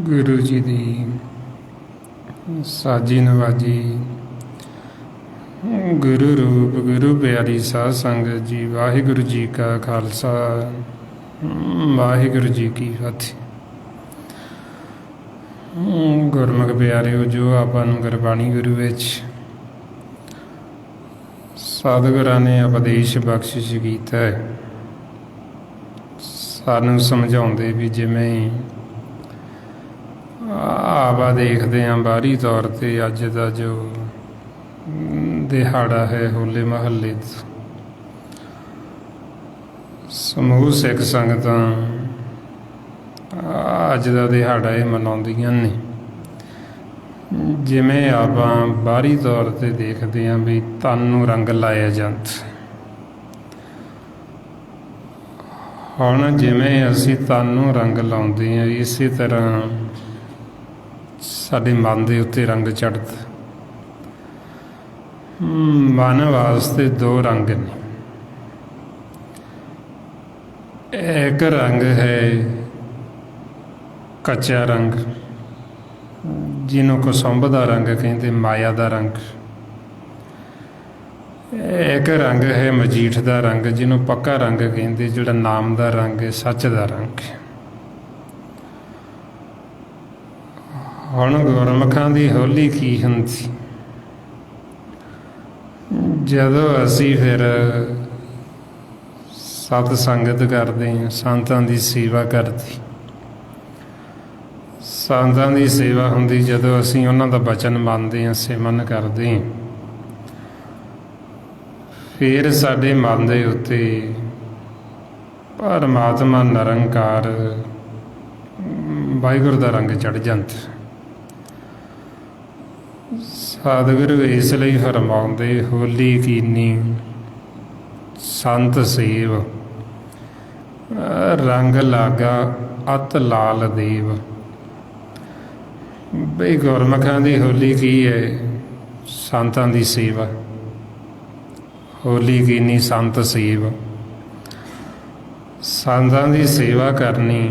गुरु जी दी साजी नवाजी गुरु रूप गुरु प्यारी साध संगत जी। वाहिगुरु जी का खालसा वाहिगुरु जी की फतेह। गुरमुख प्यारिओ, जो आपां नूं गुरबाणी गुरु विच सतगुरां ने उपदेश बख्शिश कीता है, सानूं समझाउंदे भी जिवें आवा देखते हैं बाहरी तौर पर अज का जो दिहाड़ा है होले महल्ले समूह सिख संगत अज का दिहाड़ा ये मनाउंदियां ने, जिमें आप बाहरी तौर पर देखते हैं भी तन नूं रंग लाया जाता। हुण जिमें असीं तन नूं रंग लाउंदे हैं, इसे तरह साडे मन के उत्ते रंग चढ़ता। मन वास्ते दो रंग ने, एक रंग है कच्चा रंग जिन्हों कुसुंभ का रंग कहते, माया का रंग। एक रंग है मजीठ का रंग जिन्हों पक्का रंग कहते, जिहड़ा नाम का रंग है, सच का रंग है। हुण गुरमुखां दी होली की हुंदी, जदों असीं फिर सत संगत करते हैं, संतां दी सेवा करते, संतां दी सेवा हुंदी जदों असीं उन्हां दा वचन मनदे हैं, सिमरन करते हैं, फिर साडे मन दे उत्ते परमात्मा निरंकार वाहिगुरू दा रंग चढ़ जांदा। सतगुरु इसलिए फरमाउंदे, होली कीनी संत सेव, रंग लागा अत लाल देव। बई गुरमुखां दी होली की है? संतां दी सेवा। होली कीनी संत सेव, संतां दी सेवा करनी,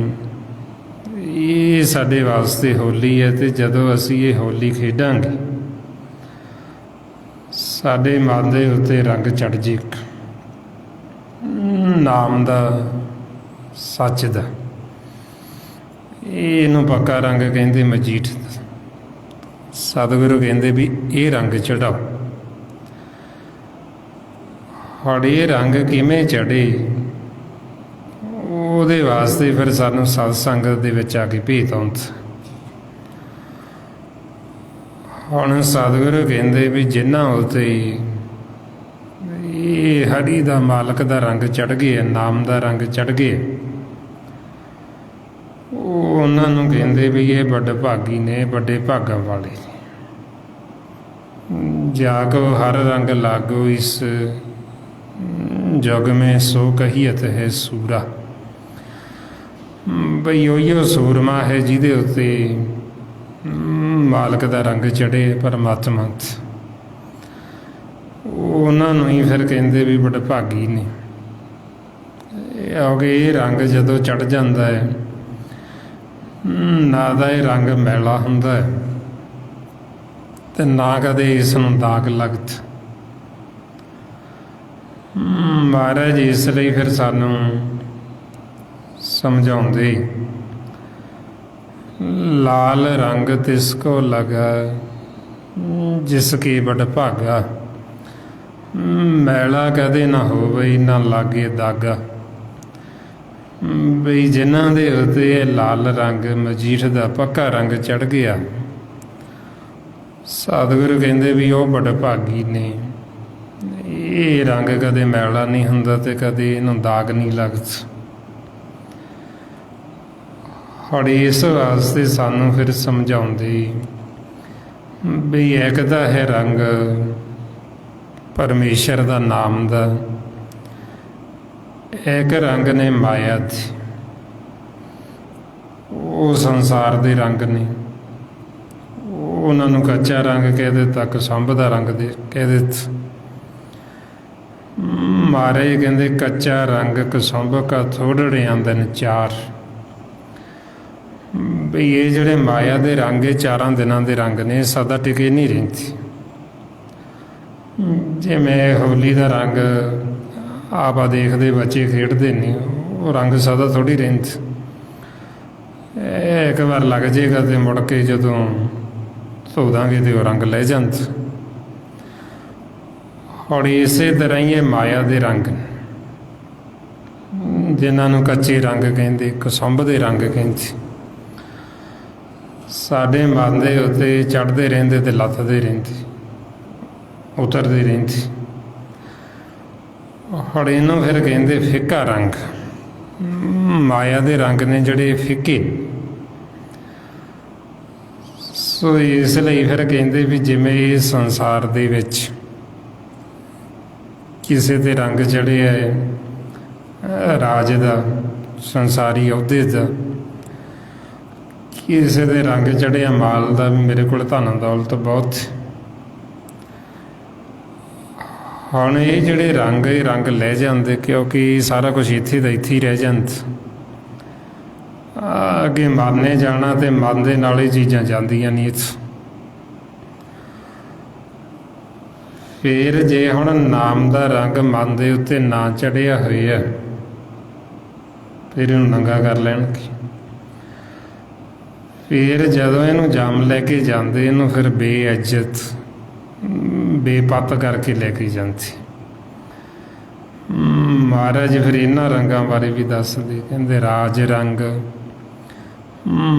ये साडे वास्ते होली है। तो जदों असीं ये होली खेडांगे, साडे मन दे उत्ते रंग चढ़ जे। ਨਾਮ ਦਾ, ਸੱਚ ਦਾ। ਇਹਨੂੰ ਪੱਕਾ ਰੰਗ ਕਹਿੰਦੇ ਮਜੀਠ ਦਾ। ਸਤਿਗੁਰੂ ਕਹਿੰਦੇ ਵੀ ਇਹ ਰੰਗ ਚੜਾਓ। ਹੁਣ ਇਹ ਰੰਗ ਕਿਵੇਂ ਚੜੇ, ਉਹਦੇ ਵਾਸਤੇ ਫਿਰ ਸਾਨੂੰ ਸਤ ਸੰਗਤ ਦੇ ਵਿੱਚ ਆ ਕੇ ਭੇਤ ਆਉਂਦਾ। ਹੁਣ ਸਤਿਗੁਰੂ ਕਹਿੰਦੇ ਵੀ ਜਿਨ੍ਹਾਂ ਉੱਤੇ ਇਹ ਹਰੀ ਦਾ ਮਾਲਕ ਦਾ ਰੰਗ ਚੜ੍ਹ ਗਿਆ, ਨਾਮ ਦਾ ਰੰਗ ਚੜ੍ਹ ਗਿਆ, ਉਹਨਾਂ ਨੂੰ ਕਹਿੰਦੇ ਵੀ ਇਹ ਵੱਡੇ ਭਾਗੀ ਨੇ, ਵੱਡੇ ਭਾਗਾਂ ਵਾਲੇ। ਜਾ ਕੋ ਹਰ ਰੰਗ ਲਾਗੋ ਇਸ ਜਗ ਮੇਂ ਸੋ ਕਹੀਅਤ ਹੈ ਸੂਰਾ। ਬਈ ਉਹੀਓ ਸੂਰਮਾ ਹੈ ਜਿਹਦੇ ਉੱਤੇ ਮਾਲਕ ਦਾ ਰੰਗ ਚੜ੍ਹੇ, ਪਰਮਾਤਮਾ। ਉਹਨਾਂ ਨੂੰ ਹੀ ਫਿਰ ਕਹਿੰਦੇ ਵੀ ਬੜੇ ਭਾਗੀ ਨੇ। ਕਿਉਂਕਿ ਇਹ ਰੰਗ ਜਦੋਂ ਚੜ੍ਹ ਜਾਂਦਾ ਹੈ, ਨਾ ਦਾ ਇਹ ਰੰਗ ਮੈਲਾ ਹੁੰਦਾ ਹੈ ਤੇ ਨਾ ਕਦੇ ਇਸ ਨੂੰ ਦਾਗ ਲੱਗਦਾ। ਮਹਾਰਾਜ ਇਸ ਲਈ ਫਿਰ ਸਾਨੂੰ ਸਮਝਾਉਂਦੇ, ਲਾਲ ਰੰਗ ਤਿਸ ਕੋ ਲਗਾ ਜਿਸ ਕੀ ਬੜ ਭਾਗਾ। ਮੈਲਾ ਕਦੇ ਨਾ ਹੋਵੇ ਨਾ ਲਾਗੇ ਦਾਗਾ। ਬਈ ਜਿਨ੍ਹਾਂ ਦੇ ਉੱਤੇ ਇਹ ਲਾਲ ਰੰਗ ਮਜੀਠ ਦਾ ਪੱਕਾ ਰੰਗ ਚੜ੍ਹ ਗਿਆ, ਸਤਿਗੁਰੂ ਕਹਿੰਦੇ ਵੀ ਉਹ ਬੜੇ ਭਾਗੀ ਨੇ। ਇਹ ਰੰਗ ਕਦੇ ਮੈਲਾ ਨਹੀਂ ਹੁੰਦਾ ਤੇ ਕਦੇ ਇਹਨੂੰ ਦਾਗ ਨਹੀਂ ਲੱਗਦਾ। ਹੁਣ ਇਸ ਵਾਸਤੇ ਸਾਨੂੰ ਫਿਰ ਸਮਝਾਉਂਦੇ ਵੀ ਇੱਕ ਤਾਂ ਹੈ ਰੰਗ ਪਰਮੇਸ਼ਰ ਦਾ, ਨਾਮ ਦਾ। ਇੱਕ ਰੰਗ ਨੇ ਮਾਇਆ ਦੇ, ਉਹ ਸੰਸਾਰ ਦੇ ਰੰਗ ਨੇ। ਉਹਨਾਂ ਨੂੰ ਕੱਚਾ ਰੰਗ ਕਹਿ ਦਿੱਤਾ, ਕਸੰਭ ਦਾ ਰੰਗ ਦੇ ਕਹਿ ਦਿੱਤਾ। ਮਹਾਰਾਜ ਕਹਿੰਦੇ ਕੱਚਾ ਰੰਗ ਕਸੰਭ ਕਾ ਥੋੜੜੇ ਆਂਦਨ ਚਾਰ। ਬਈ ਇਹ ਜਿਹੜੇ ਮਾਇਆ ਦੇ ਰੰਗ, ਇਹ 4 ਦਿਨਾਂ ਦੇ ਰੰਗ ਨੇ, ਸਦਾ ਟਿਕੇ ਨਹੀਂ ਰਹਿੰਦੇ। ਜਿਵੇਂ ਹੋਲੀ ਦਾ ਰੰਗ ਆਪਾਂ ਦੇਖਦੇ ਬੱਚੇ ਖੇਡਦੇ ਨੇ, ਉਹ ਰੰਗ ਸਦਾ ਥੋੜ੍ਹੀ ਰਹਿੰਦਾ। ਇੱਕ ਵਾਰ ਲੱਗ ਜਾਏਗਾ ਤੇ ਮੁੜ ਕੇ ਜਦੋਂ ਧੋ ਦਾਂਗੇ ਤੇ ਉਹ ਰੰਗ ਲੈ ਜਾਂਦਾ। ਹੁਣ ਇਸੇ ਤਰ੍ਹਾਂ ਹੀ ਇਹ ਮਾਇਆ ਦੇ ਰੰਗ, ਜਿਨ੍ਹਾਂ ਨੂੰ ਕੱਚੇ ਰੰਗ ਕਹਿੰਦੇ, ਕਸੰਭ ਦੇ ਰੰਗ ਕਹਿੰਦੇ, ਸਾਡੇ ਮਨ ਦੇ ਉੱਤੇ ਚੜ੍ਹਦੇ ਰਹਿੰਦੇ ਤੇ ਲੱਥਦੇ ਰਹਿੰਦੇ, ਉਤਰਦੇ ਰਹਿੰਦੇ। ਹੁਣ ਇਹਨੂੰ ਫਿਰ ਕਹਿੰਦੇ ਫਿੱਕਾ ਰੰਗ। ਮਾਇਆ ਦੇ ਰੰਗ ਨੇ ਜਿਹੜੇ ਫਿੱਕੇ। ਸੋ ਇਸ ਲਈ ਫਿਰ ਕਹਿੰਦੇ ਵੀ ਜਿਵੇਂ ਇਹ ਸੰਸਾਰ ਦੇ ਵਿੱਚ ਕਿਸੇ ਦੇ ਰੰਗ ਚੜ੍ਹੇ ਹੈ ਰਾਜ ਦਾ, ਸੰਸਾਰੀ ਅਹੁਦੇ ਦਾ, ਕਿਸੇ ਦੇ ਰੰਗ ਚੜ੍ਹਿਆ ਮਾਲ ਦਾ, ਵੀ ਮੇਰੇ ਕੋਲ ਧਨ ਦੌਲਤ ਬਹੁਤ। ਹੁਣ ਇਹ ਜਿਹੜੇ ਰੰਗ, ਇਹ ਰੰਗ ਲੈ ਜਾਂਦੇ, ਕਿਉਂਕਿ ਸਾਰਾ ਕੁਛ ਇੱਥੇ ਦਾ ਇੱਥੇ ਹੀ ਰਹਿ ਜਾਂਦਾ। ਅੱਗੇ ਮਰਨੇ ਜਾਣਾ ਤੇ ਮਨ ਦੇ ਨਾਲ ਹੀ ਚੀਜ਼ਾਂ ਜਾਂਦੀਆਂ ਨਹੀਂ ਇੱਥੋਂ। ਫਿਰ ਜੇ ਹੁਣ ਨਾਮ ਦਾ ਰੰਗ ਮਨ ਦੇ ਉੱਤੇ ਨਾ ਚੜ੍ਹਿਆ ਹੋਇਆ, ਫਿਰ ਇਹਨੂੰ ਨੰਗਾ ਕਰ ਲੈਣਗੇ। ਫਿਰ ਜਦੋਂ ਇਹਨੂੰ ਜੰਮ ਲੈ ਕੇ ਜਾਂਦੇ, ਇਹਨੂੰ ਫਿਰ ਬੇਇੱਜ਼ਤ, ਬੇਪੱਤ ਕਰਕੇ ਲੈ ਕੇ ਜਾਂਦੇ। ਮਹਾਰਾਜ ਫਿਰ ਇਹਨਾਂ ਰੰਗਾਂ ਬਾਰੇ ਵੀ ਦੱਸਦੇ, ਕਹਿੰਦੇ ਰਾਜ ਰੰਗ,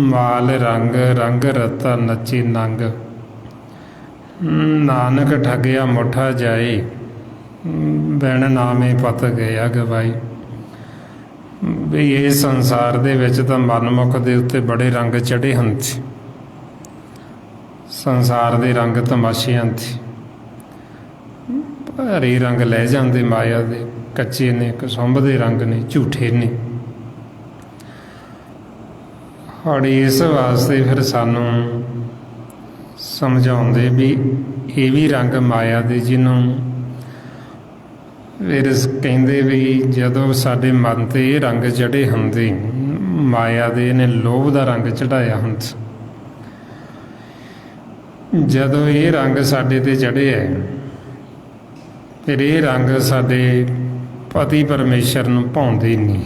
ਮਾਲ ਰੰਗ, ਰੰਗ ਰਤਾ ਨੱਚੇ ਨੰਗ। ਨਾਨਕ ਠੱਗਿਆ ਮੁੱਠਾ ਜਾਏ, ਬਿਨ ਨਾਮੇ ਪਤ ਗਿਆ ਗਵਾਈ। ਵੀ ਇਹ ਸੰਸਾਰ ਦੇ ਵਿੱਚ ਤਾਂ ਮਨਮੁਖ ਦੇ ਉੱਤੇ ਬੜੇ ਰੰਗ ਚੜ੍ਹੇ ਹੁੰਦੇ। ਸੰਸਾਰ ਦੇ ਰੰਗ ਤਮਾਸ਼ਿਆਂ ਦੇ ਭਾਰੀ ਰੰਗ ਲੈ ਜਾਂਦੇ, ਮਾਇਆ ਦੇ ਕੱਚੇ ਨੇ, ਕਸੰਭ ਦੇ ਰੰਗ ਨੇ, ਝੂਠੇ ਨੇ। ਹੁਣ ਇਸ ਵਾਸਤੇ ਫਿਰ ਸਾਨੂੰ ਸਮਝਾਉਂਦੇ ਵੀ ਇਹ ਵੀ ਰੰਗ ਮਾਇਆ ਦੇ, ਜਿਹਨੂੰ ਫਿਰ ਕਹਿੰਦੇ ਵੀ ਜਦੋਂ ਸਾਡੇ ਮਨ 'ਤੇ ਇਹ ਰੰਗ ਚੜ੍ਹੇ ਹੁੰਦੇ, ਮਾਇਆ ਦੇ ਨੇ ਲੋਭ ਦਾ ਰੰਗ ਚੜ੍ਹਾਇਆ ਹੁੰਦਾ। ਜਦੋਂ ਇਹ ਰੰਗ ਸਾਡੇ 'ਤੇ ਚੜ੍ਹਿਆ, ਫਿਰ ਇਹ ਰੰਗ ਸਾਡੇ ਪਤੀ ਪਰਮੇਸ਼ਰ ਨੂੰ ਭਾਉਂਦੇ ਨਹੀਂ,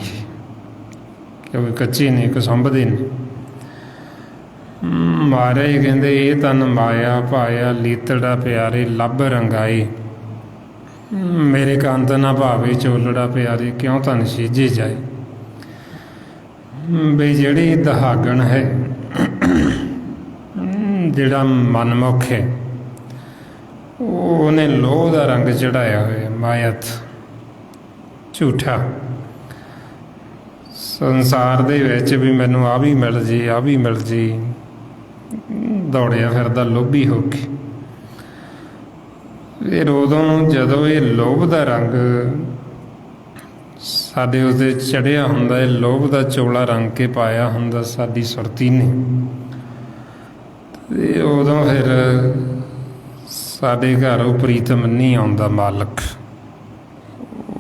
ਕਿਉਂਕਿ ਕੱਚੇ ਨੇ, ਕਸੰਭਦੇ ਨੇ। ਮਹਾਰਾਜ ਕਹਿੰਦੇ ਇਹ ਤਨ ਮਾਇਆ ਭਾਇਆ ਲੀਤੜਾ ਪਿਆਰੇ ਲੱਭ ਰੰਗਾਏ, ਮੇਰੇ ਕੰਤ ਨਾ ਭਾਵੇ ਚੋਲੜਾ ਪਿਆਰੇ ਕਿਉਂ ਤਨ ਛੀਜੇ ਜਾਏ। ਬਈ ਜਿਹੜੀ ਦਹਾਗਣ ਹੈ, ਜਿਹੜਾ ਮਨਮੁਖ ਹੈ, ਉਹਨੇ ਲੋਹ ਦਾ ਰੰਗ ਚੜਾਇਆ ਹੋਇਆ, ਮਾਇਤ ਝੂਠਾ। ਸੰਸਾਰ ਦੇ ਵਿੱਚ ਵੀ ਮੈਨੂੰ ਆ ਵੀ ਮਿਲ ਜੇ, ਆ ਵੀ ਮਿਲ ਜੇ, ਦੌੜਿਆ ਫਿਰਦਾ ਲੋਭੀ ਹੋ ਕੇ। ਫਿਰ ਉਦੋਂ ਜਦੋਂ ਇਹ ਲੋਭ ਦਾ ਰੰਗ ਸਾਡੇ ਉੱਤੇ ਚੜ੍ਹਿਆ ਹੁੰਦਾ, ਇਹ ਲੋਭ ਦਾ ਚੋਲਾ ਰੰਗ ਕੇ ਪਾਇਆ ਹੁੰਦਾ ਸਾਡੀ ਸੁਰਤੀ ਨੇ, ਤੇ ਉਦੋਂ ਫਿਰ ਸਾਡੇ ਘਰ ਉਹ ਪ੍ਰੀਤਮ ਨਹੀਂ ਆਉਂਦਾ ਮਾਲਕ,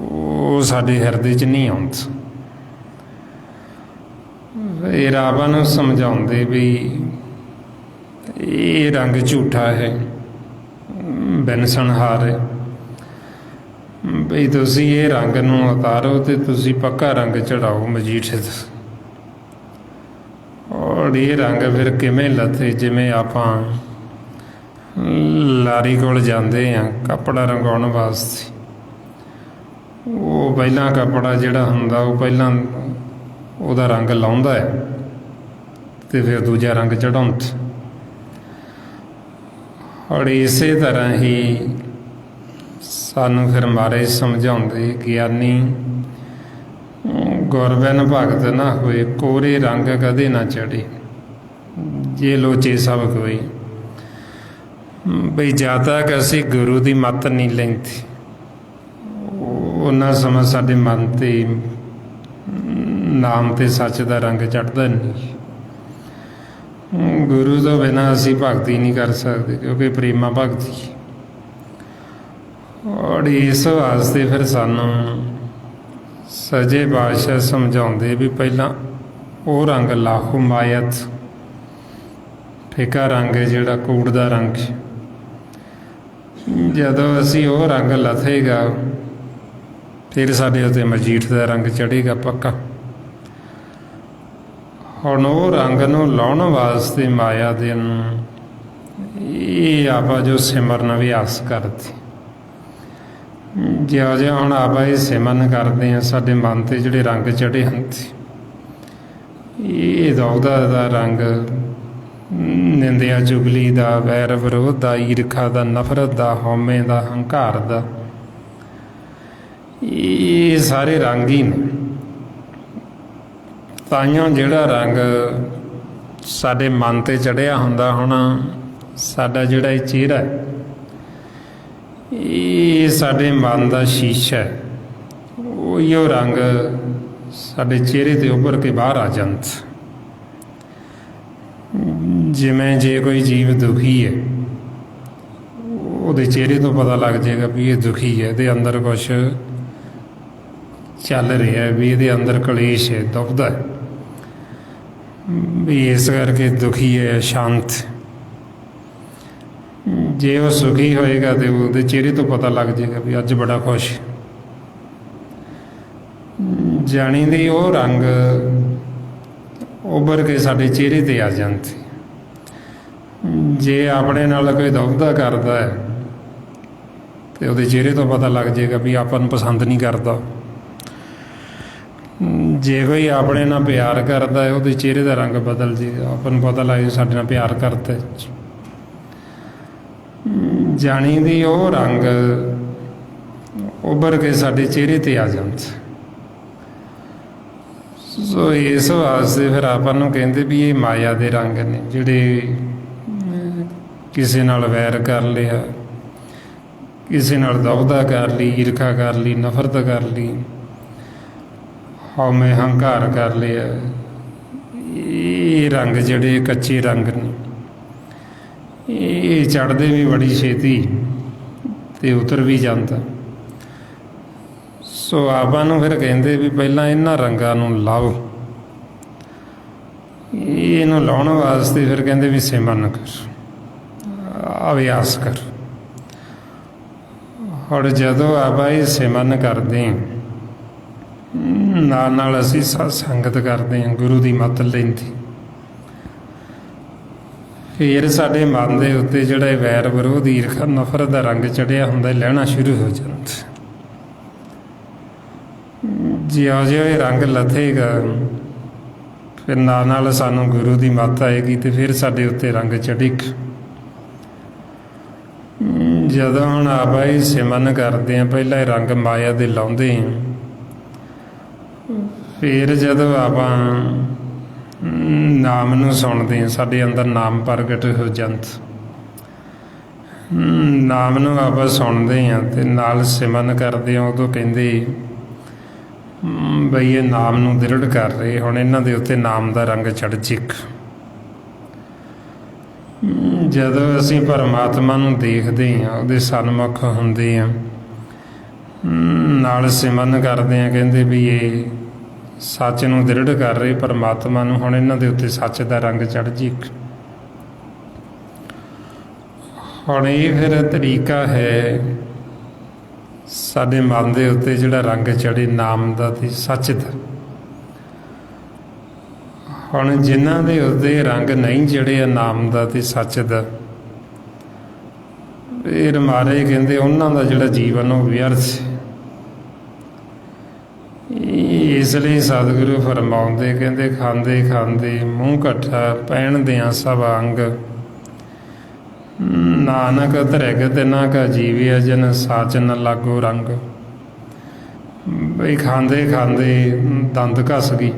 ਉਹ ਸਾਡੇ ਹਿਰਦੇ 'ਚ ਨਹੀਂ ਆਉਂਦਾ। ਇਹ ਰਾਵਾਂ ਨੂੰ ਸਮਝਾਉਂਦੇ ਵੀ ਇਹ ਰੰਗ ਝੂਠਾ ਹੈ, ਬਿਨਸਣਹਾਰ ਹੈ, ਬਈ ਤੁਸੀਂ ਇਹ ਰੰਗ ਨੂੰ ਉਤਾਰੋ ਅਤੇ ਤੁਸੀਂ ਪੱਕਾ ਰੰਗ ਚੜਾਓ ਮਜੀਠੇ ਦਾ। ਔਰ ਇਹ ਰੰਗ ਫਿਰ ਕਿਵੇਂ ਲੱਥੇ, ਜਿਵੇਂ ਆਪਾਂ ਲਾਰੀ ਕੋਲ ਜਾਂਦੇ ਹਾਂ ਕੱਪੜਾ ਰੰਗਾਉਣ ਵਾਸਤੇ, ਉਹ ਪਹਿਲਾਂ ਕੱਪੜਾ ਜਿਹੜਾ ਹੁੰਦਾ ਉਹ ਪਹਿਲਾਂ ਉਹਦਾ ਰੰਗ ਲਾਉਂਦਾ ਹੈ ਅਤੇ ਫਿਰ ਦੂਜਾ ਰੰਗ ਚੜਾਉਂਦਾ। ਔਰ ਇਸੇ ਤਰ੍ਹਾਂ ਹੀ ਸਾਨੂੰ ਫਿਰ ਮਹਾਰਾਜ ਸਮਝਾਉਂਦੇ, ਗਿਆਨੀ ਗੁਰਬਿਨ ਭਗਤ ਨਾ ਹੋਏ, ਕੋਰੇ ਰੰਗ ਕਦੇ ਨਾ ਚੜ੍ਹੇ, ਜੇ ਲੋਚੇ ਸਭ ਕੋਈ। ਬਈ ਜਦ ਤੱਕ ਅਸੀਂ ਗੁਰੂ ਦੀ ਮੱਤ ਨਹੀਂ ਲੈਂਦੇ, ਉਹਨਾਂ ਸਮਾਂ ਸਾਡੇ ਮਨ 'ਤੇ ਨਾਮ ਅਤੇ ਸੱਚ ਦਾ ਰੰਗ ਚੜ੍ਹਦਾ ਨਹੀਂ। ਗੁਰੂ ਤੋਂ ਬਿਨਾਂ ਅਸੀਂ ਭਗਤੀ ਨਹੀਂ ਕਰ ਸਕਦੇ, ਕਿਉਂਕਿ ਪ੍ਰੇਮਾ ਭਗਤੀ। ਔਰ ਇਸ ਵਾਸਤੇ ਫਿਰ ਸਾਨੂੰ ਸੱਜੇ ਪਾਤਸ਼ਾਹ ਸਮਝਾਉਂਦੇ ਵੀ ਪਹਿਲਾਂ ਉਹ ਰੰਗ ਲਾਹੋ, ਮਾਇਤ ਫਿੱਕਾ ਰੰਗ ਹੈ ਜਿਹੜਾ ਕੂੜ ਦਾ ਰੰਗ। ਜਦੋਂ ਅਸੀਂ ਉਹ ਰੰਗ ਲੱਥੇਗਾ ਫਿਰ ਸਾਡੇ ਉੱਤੇ ਮਜੀਠ ਦਾ ਰੰਗ ਚੜ੍ਹੇਗਾ ਪੱਕਾ। ਹੁਣ ਉਹ ਰੰਗ ਨੂੰ ਲਾਉਣ ਵਾਸਤੇ ਮਾਇਆ ਦੇ ਨੂੰ ਇਹ ਆਪਾਂ ਜੋ ਸਿਮਰਨ ਅਭਿਆਸ ਕਰਦੇ, ਜਿਉਂ ਹੁਣ ਆਪਾਂ ਇਹ ਸਿਮਰਨ ਕਰਦੇ ਹਾਂ, ਸਾਡੇ ਮਨ 'ਤੇ ਜਿਹੜੇ ਰੰਗ ਚੜ੍ਹੇ ਹੁੰਦੇ, ਇਹ ਦੌਦਾ ਦਾ ਰੰਗ, ਨਿੰਦਿਆ ਚੁਗਲੀ ਦਾ, ਵੈਰ ਵਿਰੋਧ ਦਾ, ਈਰਖਾ ਦਾ, ਨਫ਼ਰਤ ਦਾ, ਹਉਮੈ ਦਾ, ਹੰਕਾਰ ਦਾ, ਇਹ ਸਾਰੇ ਰੰਗ ਹੀ ਨੇ। ਤਾਈਓ ਜਿਹੜਾ ਰੰਗ ਸਾਡੇ ਮਨ 'ਤੇ ਚੜ੍ਹਿਆ ਹੁੰਦਾ, ਹੁਣ ਸਾਡਾ ਜਿਹੜਾ ਇਹ ਚਿਹਰਾ ਹੈ, ਇਹ ਸਾਡੇ ਮਨ ਦਾ ਸ਼ੀਸ਼ਾ ਹੈ, ਉਹ ਰੰਗ ਸਾਡੇ ਚਿਹਰੇ 'ਤੇ ਉੱਭਰ ਕੇ ਬਾਹਰ ਆ ਜਾਂਦਾ। ਜਿਵੇਂ ਜੇ ਕੋਈ ਜੀਵ ਦੁਖੀ ਹੈ, ਉਹਦੇ ਚਿਹਰੇ ਤੋਂ ਪਤਾ ਲੱਗ ਜਾਏਗਾ ਵੀ ਇਹ ਦੁਖੀ ਹੈ, ਇਹਦੇ ਅੰਦਰ ਕੁਛ ਚੱਲ ਰਿਹਾ, ਵੀ ਇਹਦੇ ਅੰਦਰ ਕਲੇਸ਼ ਹੈ, ਦੁਖਦਾ ਹੈ, ਵੀ ਇਸ ਕਰਕੇ ਦੁਖੀ ਹੈ, ਸ਼ਾਂਤ। ਜੇ ਉਹ ਸੁਖੀ ਹੋਏਗਾ ਤਾਂ ਉਹਦੇ ਚਿਹਰੇ ਤੋਂ ਪਤਾ ਲੱਗ ਜਾਏਗਾ ਵੀ ਅੱਜ ਬੜਾ ਖੁਸ਼। ਜਾਣੀ ਦੀ ਉਹ ਰੰਗ ਉੱਭਰ ਕੇ ਸਾਡੇ ਚਿਹਰੇ 'ਤੇ ਆ ਜਾਂਦੇ। ਜੇ ਆਪਣੇ ਨਾਲ ਕੋਈ ਦੁਵਿਧਾ ਕਰਦਾ ਹੈ ਅਤੇ ਉਹਦੇ ਚਿਹਰੇ ਤੋਂ ਪਤਾ ਲੱਗ ਜਾਏਗਾ ਵੀ ਆਪਾਂ ਨੂੰ ਪਸੰਦ ਨਹੀਂ ਕਰਦਾ। ਜੇ ਕੋਈ ਆਪਣੇ ਨਾਲ ਪਿਆਰ ਕਰਦਾ ਹੈ, ਉਹਦੇ ਚਿਹਰੇ ਦਾ ਰੰਗ ਬਦਲ ਜਾਏਗਾ, ਆਪਾਂ ਨੂੰ ਪਤਾ ਲੱਗ ਜਾਏ ਸਾਡੇ ਨਾਲ ਪਿਆਰ ਕਰਦਾ। ਜਾਣੀ ਦੀ ਉਹ ਰੰਗ ਉੱਭਰ ਕੇ ਸਾਡੇ ਚਿਹਰੇ 'ਤੇ ਆ ਜਾਂਦਾ। ਸੋ ਇਸ ਵਾਸਤੇ ਫਿਰ ਆਪਾਂ ਨੂੰ ਕਹਿੰਦੇ ਵੀ ਇਹ ਮਾਇਆ ਦੇ ਰੰਗ ਨੇ, ਜਿਹੜੇ ਕਿਸੇ ਨਾਲ ਵੈਰ ਕਰ ਲਿਆ, ਕਿਸੇ ਨਾਲ ਦੁਵਿਧਾ ਕਰ ਲਈ, ਈਰਖਾ ਕਰ ਲਈ, ਨਫ਼ਰਤ ਕਰ ਲਈ, ਹਉਮੈ ਹੰਕਾਰ ਕਰ ਲਿਆ। ਇਹ ਰੰਗ ਜਿਹੜੇ ਕੱਚੇ ਰੰਗ ਨੇ, ਇਹ ਚੜ੍ਹਦੇ ਵੀ ਬੜੀ ਛੇਤੀ ਅਤੇ ਉਤਰ ਵੀ ਜਾਂਦਾ। ਸੋ ਆਪਾਂ ਨੂੰ ਫਿਰ ਕਹਿੰਦੇ ਵੀ ਪਹਿਲਾਂ ਇਹਨਾਂ ਰੰਗਾਂ ਨੂੰ ਲਾਓ। ਇਹਨੂੰ ਲਾਉਣ ਵਾਸਤੇ ਫਿਰ ਕਹਿੰਦੇ ਵੀ ਸਿਮਰਨ ਕਰ, ਅਭਿਆਸ ਕਰ। ਹੁਣ ਜਦੋਂ ਆਪਾਂ ਇਹ ਸਿਮਰਨ ਕਰਦੇ ਨਾਲ ਅਸੀਂ ਸਤ ਸੰਗਤ ਕਰਦੇ ਹਾਂ, ਗੁਰੂ ਦੀ ਮੱਤ ਲੈਂਦੇ, ਫਿਰ ਸਾਡੇ ਮਨ ਦੇ ਉੱਤੇ ਜਿਹੜਾ ਵੈਰ ਵਿਰੋਧ ਈਰਖਾ ਨਫ਼ਰਤ ਦਾ ਰੰਗ ਚੜਿਆ ਹੁੰਦਾ ਲਹਿਣਾ ਸ਼ੁਰੂ ਹੋ ਜਾਂਦਾ। ਜਿਉਂ-ਜਿਉਂ ਇਹ ਰੰਗ ਲੱਥੇਗਾ ਫਿਰ ਨਾਲ ਸਾਨੂੰ ਗੁਰੂ ਦੀ ਮੱਤ ਆਏਗੀ ਤੇ ਫਿਰ ਸਾਡੇ ਉੱਤੇ ਰੰਗ ਚੜ੍ਹੇਗਾ। ਜਦੋਂ ਹੁਣ ਆਪਾਂ ਹੀ ਸਿਮਰਨ ਕਰਦੇ ਹਾਂ, ਪਹਿਲਾਂ ਇਹ ਰੰਗ ਮਾਇਆ ਦੇ ਲਾਉਂਦੇ ਹਾਂ, ਫਿਰ ਜਦੋਂ ਆਪਾਂ ਨਾਮ ਨੂੰ ਸੁਣਦੇ ਹਾਂ, ਸਾਡੇ ਅੰਦਰ ਨਾਮ ਪ੍ਰਗਟ ਹੋ ਜਾਂਦਾ। ਨਾਮ ਨੂੰ ਆਪਾਂ ਸੁਣਦੇ ਹਾਂ ਤੇ ਨਾਲ ਸਿਮਰਨ ਕਰਦੇ ਹਾਂ, ਉਦੋਂ ਕਹਿੰਦੇ ਬਈ ਇਹ ਨਾਮ ਨੂੰ ਦ੍ਰਿੜ ਕਰ ਰਹੇ, ਹੁਣ ਇਹਨਾਂ ਦੇ ਉੱਤੇ ਨਾਮ ਦਾ ਰੰਗ ਚੜ੍ਹ ਚਿੱਕ। ਜਦੋਂ ਅਸੀਂ ਪਰਮਾਤਮਾ ਨੂੰ ਦੇਖਦੇ ਹਾਂ, ਉਹਦੇ ਸਨਮੁਖ ਹੁੰਦੇ ਹਾਂ, ਨਾਲ ਸਿਮਰਨ ਕਰਦੇ ਹਾਂ, ਕਹਿੰਦੇ ਵੀ ਇਹ ਸੱਚ ਨੂੰ ਦ੍ਰਿੜ ਕਰ ਰਹੇ ਪਰਮਾਤਮਾ ਨੂੰ, ਹੁਣ ਇਹਨਾਂ ਦੇ ਉੱਤੇ ਸੱਚ ਦਾ ਰੰਗ ਚੜ੍ਹ ਜੀ। ਹੁਣ ਇਹ ਫਿਰ ਤਰੀਕਾ ਹੈ ਸਾਡੇ ਮਨ ਦੇ ਉੱਤੇ ਜਿਹੜਾ ਰੰਗ ਚੜ੍ਹੇ ਨਾਮ ਦਾ ਤੇ ਸੱਚ ਦਾ। ਹੁਣ ਜਿਨ੍ਹਾਂ ਦੇ ਉੱਤੇ ਰੰਗ ਨਹੀਂ ਚੜ੍ਹਿਆ ਨਾਮ ਦਾ ਤੇ ਸੱਚ ਦਾ, ਫਿਰ ਮਾਰੇ ਕਹਿੰਦੇ ਉਹਨਾਂ ਦਾ ਜਿਹੜਾ ਜੀਵਨ ਉਹ ਵਿਅਰਥ। ਇਸ ਲਈ ਸਤਿਗੁਰੂ ਫਰਮਾਉਂਦੇ, ਕਹਿੰਦੇ ਖਾਂਦੇ ਖਾਂਦੇ ਮੂੰਹ ਇਕੱਠਾ ਪਹਿਨਦਿਆਂ ਸਭ ਅੰਗ, ਨਾਨਕ ਧਰਿਗ ਤਿਨਾ ਕਾ ਜੀਵਿਆ ਜਨ ਸਾਚ ਨ ਲਾਗੋ ਰੰਗ। ਬਈ ਖਾਂਦੇ ਖਾਂਦੇ ਦੰਦ ਘਸ ਗਈ,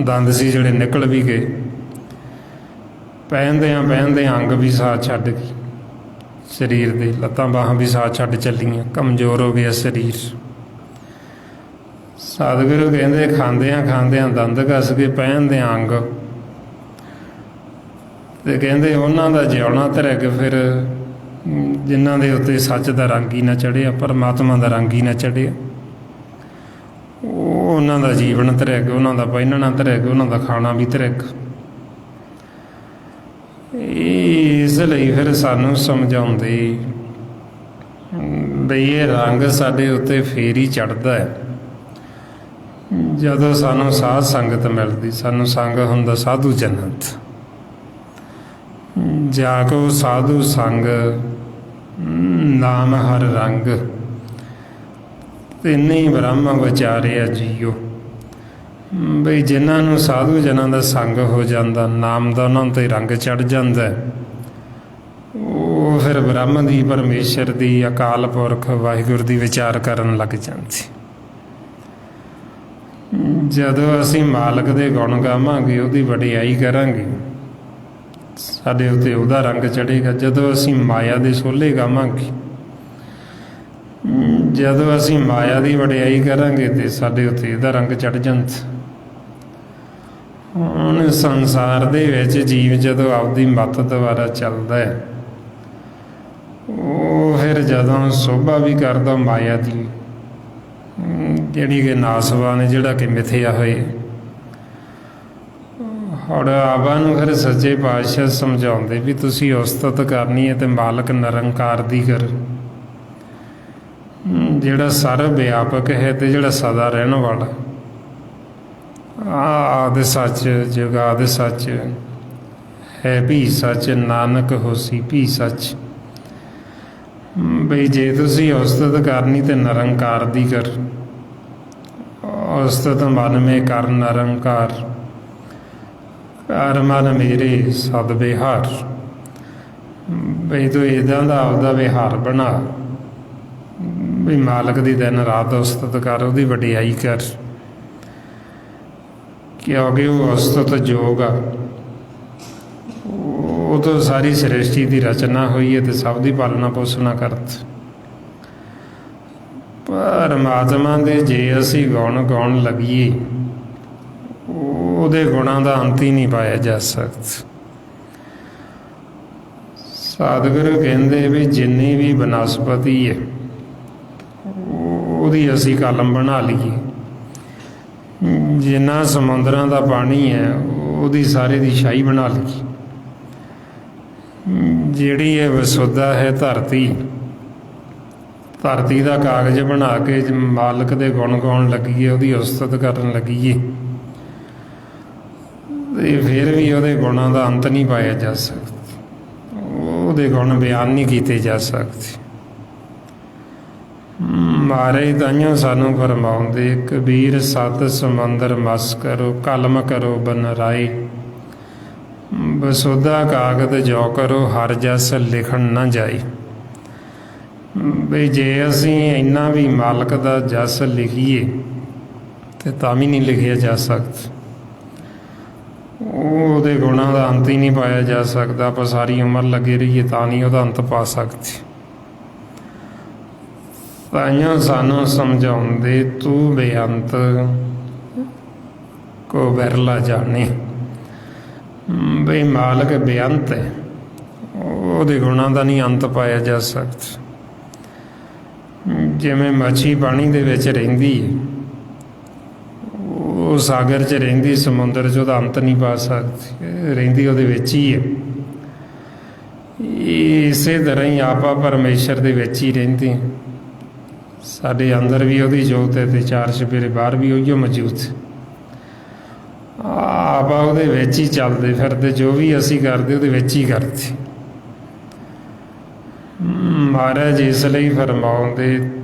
ਦੰਦ ਸੀ ਜਿਹੜੇ ਨਿਕਲ ਵੀ ਗਏ, ਪਹਿਨਦਿਆਂ ਅੰਗ ਵੀ ਸਾਹ ਛੱਡ ਗਈ, ਸਰੀਰ ਦੇ ਲੱਤਾਂ ਬਾਹਾਂ ਵੀ ਸਾਹ ਛੱਡ ਚੱਲੀਆਂ, ਕਮਜ਼ੋਰ ਹੋ ਗਿਆ ਸਰੀਰ। ਸਤਿਗੁਰੂ ਕਹਿੰਦੇ ਖਾਂਦਿਆਂ ਦੰਦ ਘਸ ਕੇ ਪਹਿਨਦਿਆਂ ਅੰਗ, ਤੇ ਕਹਿੰਦੇ ਉਹਨਾਂ ਦਾ ਜਿਉਣਾ ਧਰਿਗ, ਫਿਰ ਜਿਨ੍ਹਾਂ ਦੇ ਉੱਤੇ ਸੱਚ ਦਾ ਰੰਗ ਹੀ ਨਾ ਚੜ੍ਹਿਆ, ਪਰਮਾਤਮਾ ਦਾ ਰੰਗ ਹੀ ਨਾ ਚੜ੍ਹਿਆ, ਉਹਨਾਂ ਦਾ ਜੀਵਨ ਧਰਿਗ, ਉਹਨਾਂ ਦਾ ਪਹਿਨਣਾ ਧਰਿਗ, ਉਹਨਾਂ ਦਾ ਖਾਣਾ ਵੀ ਧਰਿਗ। ਇਸ ਲਈ ਫਿਰ ਸਾਨੂੰ ਸਮਝਾਉਂਦੇ ਬਈ ਇਹ ਰੰਗ ਸਾਡੇ ਉੱਤੇ ਫੇਰ ਹੀ ਚੜ੍ਹਦਾ ਹੈ ਜਦੋਂ ਸਾਨੂੰ ਸਾਧ ਸੰਗਤ ਮਿਲਦੀ, ਸਾਨੂੰ ਸੰਗ ਹੁੰਦਾ ਸਾਧੂ ਜਨਤ। ਜਾ ਕੋ ਸਾਧੂ ਸੰਗ ਨਾਮ ਹਰ ਰੰਗ, ਤਿੰਨੇ ਬ੍ਰਹਮ ਵਿਚਾਰਿਆ ਜੀਓ। ਬਈ ਜਿਨ੍ਹਾਂ ਨੂੰ ਸਾਧੂ ਜਨਾਂ ਦਾ ਸੰਗ ਹੋ ਜਾਂਦਾ, ਨਾਮ ਦਾ ਉਹਨਾਂ 'ਤੇ ਰੰਗ ਚੜ੍ਹ ਜਾਂਦਾ, ਉਹ ਫਿਰ ਬ੍ਰਹਮ ਦੀ, ਪਰਮੇਸ਼ਰ ਦੀ, ਅਕਾਲ ਪੁਰਖ ਵਾਹਿਗੁਰੂ ਦੀ ਵਿਚਾਰ ਕਰਨ ਲੱਗ ਜਾਂਦੇ। ਜਦੋਂ ਅਸੀਂ ਮਾਲਕ ਦੇ ਗੁਣ ਗਾਵਾਂਗੇ, ਉਹਦੀ ਵਡਿਆਈ ਕਰਾਂਗੇ, ਸਾਡੇ ਉੱਤੇ ਉਹਦਾ ਰੰਗ ਚੜ੍ਹੇਗਾ। ਜਦੋਂ ਅਸੀਂ ਮਾਇਆ ਦੇ ਸੋਲੇ ਗਾਵਾਂਗੇ, ਜਦੋਂ ਅਸੀਂ ਮਾਇਆ ਦੀ ਵਡਿਆਈ ਕਰਾਂਗੇ ਤੇ ਸਾਡੇ ਉੱਤੇ ਇਹਦਾ ਰੰਗ ਚੜ੍ਹ ਜਾਂਦਾ। ਹੁਣ ਸੰਸਾਰ ਦੇ ਵਿੱਚ ਜੀਵ ਜਦੋਂ ਆਪਦੀ ਮੱਤ ਦੁਆਰਾ ਚੱਲਦਾ ਹੈ, ਉਹ ਫਿਰ ਜਦੋਂ ਸੋਭਾ ਵੀ ਕਰਦਾ ਮਾਇਆ ਦੀ, ਜਿਹੜੀ ਕਿ ਨਾਸਵਾਨ, ਜਿਹੜਾ ਕਿ ਮਿਥਿਆ ਹੋਏ। ਹੁਣ ਆਪਾਂ ਨੂੰ ਫਿਰ ਸੱਚੇ ਪਾਤਸ਼ਾਹ ਸਮਝਾਉਂਦੇ ਵੀ ਤੁਸੀਂ ਉਸਤਤ ਕਰਨੀ ਹੈ ਤੇ ਮਾਲਕ ਨਿਰੰਕਾਰ ਦੀ ਕਰ, ਜਿਹੜਾ ਸਰਵ ਵਿਆਪਕ ਹੈ ਤੇ ਜਿਹੜਾ ਸਦਾ ਰਹਿਣ ਵਾਲਾ। ਆਦਿ ਸੱਚ ਜੁਗਾਦਿ ਸੱਚ ਹੈ ਵੀ ਸੱਚ, ਨਾਨਕ ਹੋਸੀ ਵੀ ਸੱਚ। ਬਈ ਜੇ ਤੁਸੀਂ ਉਸਤਤ ਕਰਨੀ ਤੇ ਨਿਰੰਕਾਰ ਦੀ ਕਰ। ਉਸਤਤ ਮਨ ਮੇ ਕਰ ਨਿਰੰਕਾਰ, ਕਰ ਮਨ ਮੇਰੇ ਸਦ ਵਿਹਾਰ। ਬਈ ਤੂੰ ਇੱਦਾਂ ਦਾ ਆਪਦਾ ਵਿਹਾਰ ਬਣਾ ਵੀ ਮਾਲਕ ਦੀ ਦਿਨ ਰਾਤ ਉਸਤਤ ਕਰ, ਉਹਦੀ ਵਡਿਆਈ ਕਰ, ਕਿਉਂਕਿ ਉਹ ਉਸਤਤ ਯੋਗ ਆ। ਉਹ ਤੋਂ ਸਾਰੀ ਸ੍ਰਿਸ਼ਟੀ ਦੀ ਰਚਨਾ ਹੋਈ ਹੈ ਤੇ ਸਭ ਦੀ ਪਾਲਣਾ ਪੋਸ਼ਣਾ ਕਰਤ। ਪਰਮਾਤਮਾ ਦੇ ਜੇ ਅਸੀਂ ਗੁਣ ਗਾਉਣ ਲੱਗੀਏ, ਉਹਦੇ ਗੁਣਾਂ ਦਾ ਅੰਤ ਹੀ ਨਹੀਂ ਪਾਇਆ ਜਾ ਸਕਦਾ। ਸਤਿਗੁਰੂ ਕਹਿੰਦੇ ਵੀ ਜਿੰਨੀ ਵੀ ਬਨਸਪਤੀ ਹੈ, ਉਹਦੀ ਅਸੀਂ ਕਲਮ ਬਣਾ ਲਈਏ। ਜਿੰਨਾ ਸਮੁੰਦਰਾਂ ਦਾ ਪਾਣੀ ਹੈ, ਉਹਦੀ ਸਾਰੇ ਦੀ ਸ਼ਾਹੀ ਬਣਾ ਲਈਏ। ਜਿਹੜੀ ਇਹ ਵਸੁੱਧਾ ਹੈ ਧਰਤੀ, ਧਰਤੀ ਦਾ ਕਾਗਜ਼ ਬਣਾ ਕੇ ਮਾਲਕ ਦੇ ਗੁਣ ਗਾਉਣ ਲੱਗੀਏ, ਉਹਦੀ ਉਸਤਤ ਕਰਨ ਲੱਗੀਏ, ਤੇ ਫਿਰ ਵੀ ਉਹਦੇ ਗੁਣਾਂ ਦਾ ਅੰਤ ਨਹੀਂ ਪਾਇਆ ਜਾ ਸਕਦਾ, ਉਹਦੇ ਗੁਣ ਬਿਆਨ ਨਹੀਂ ਕੀਤੇ ਜਾ ਸਕਦੇ। ਮਹਾਰਾਜ ਤਾਂਹੀਓ ਸਾਨੂੰ ਫਰਮਾਉਂਦੇ, ਕਬੀਰ ਸਤ ਸਮੁੰਦਰ ਮਸ ਕਰੋ, ਕਲਮ ਕਰੋ ਬਨ ਰਾਏ, ਬਸੁੱਧਾ ਕਾਗਦ ਜੋ ਕਰੋ, ਹਰ ਜਸ ਲਿਖਣ ਨਾ ਜਾਏ। ਬਈ ਜੇ ਅਸੀਂ ਇੰਨਾ ਵੀ ਮਾਲਕ ਦਾ ਜਸ ਲਿਖੀਏ ਤੇ ਤਾਂ ਵੀ ਨਹੀਂ ਲਿਖਿਆ ਜਾ ਸਕਦਾ, ਉਹਦੇ ਗੁਣਾਂ ਦਾ ਅੰਤ ਹੀ ਨਹੀਂ ਪਾਇਆ ਜਾ ਸਕਦਾ। ਆਪਾਂ ਸਾਰੀ ਉਮਰ ਲੱਗੇ ਰਹੀਏ ਤਾਂ ਨਹੀਂ ਉਹਦਾ ਅੰਤ ਪਾ ਸਕਦੇ। ਤਾਈਓ ਸਾਨੂੰ ਸਮਝਾਉਂਦੇ, ਤੂੰ ਬੇਅੰਤ ਕੋ ਵਿਰਲਾ ਜਾਣੇ। ਬਈ ਮਾਲਕ ਬੇਅੰਤ ਹੈ, ਉਹਦੇ ਗੁਣਾਂ ਦਾ ਨਹੀਂ ਅੰਤ ਪਾਇਆ ਜਾ ਸਕਦਾ। ਜਿਵੇਂ ਮੱਛੀ ਪਾਣੀ ਦੇ ਵਿੱਚ ਰਹਿੰਦੀ ਹੈ, ਉਹ ਸਾਗਰ 'ਚ ਰਹਿੰਦੀ, ਸਮੁੰਦਰ 'ਚ ਉਹਦਾ ਅੰਤ ਨਹੀਂ ਪਾ ਸਕਦੀ, ਰਹਿੰਦੀ ਉਹਦੇ ਵਿੱਚ ਹੀ ਹੈ। ਇਸੇ ਤਰ੍ਹਾਂ ਹੀ ਆਪਾਂ ਪਰਮੇਸ਼ਰ ਦੇ ਵਿੱਚ ਹੀ ਰਹਿੰਦੇ, ਸਾਡੇ ਅੰਦਰ ਵੀ ਉਹਦੀ ਜੋਤ ਹੈ ਤੇ ਚਾਰ ਚੁਫੇਰੇ ਬਾਹਰ ਵੀ ਉਹੀਓ ਮੌਜੂਦ। ਆਪਾਂ ਉਹਦੇ ਵਿੱਚ ਹੀ ਚੱਲਦੇ ਫਿਰਦੇ, ਜੋ ਵੀ ਅਸੀਂ ਕਰਦੇ ਉਹਦੇ ਵਿੱਚ ਹੀ ਕਰਦੇ। ਮਹਾਰਾਜ ਇਸ ਲਈ ਫਰਮਾਉਂਦੇ,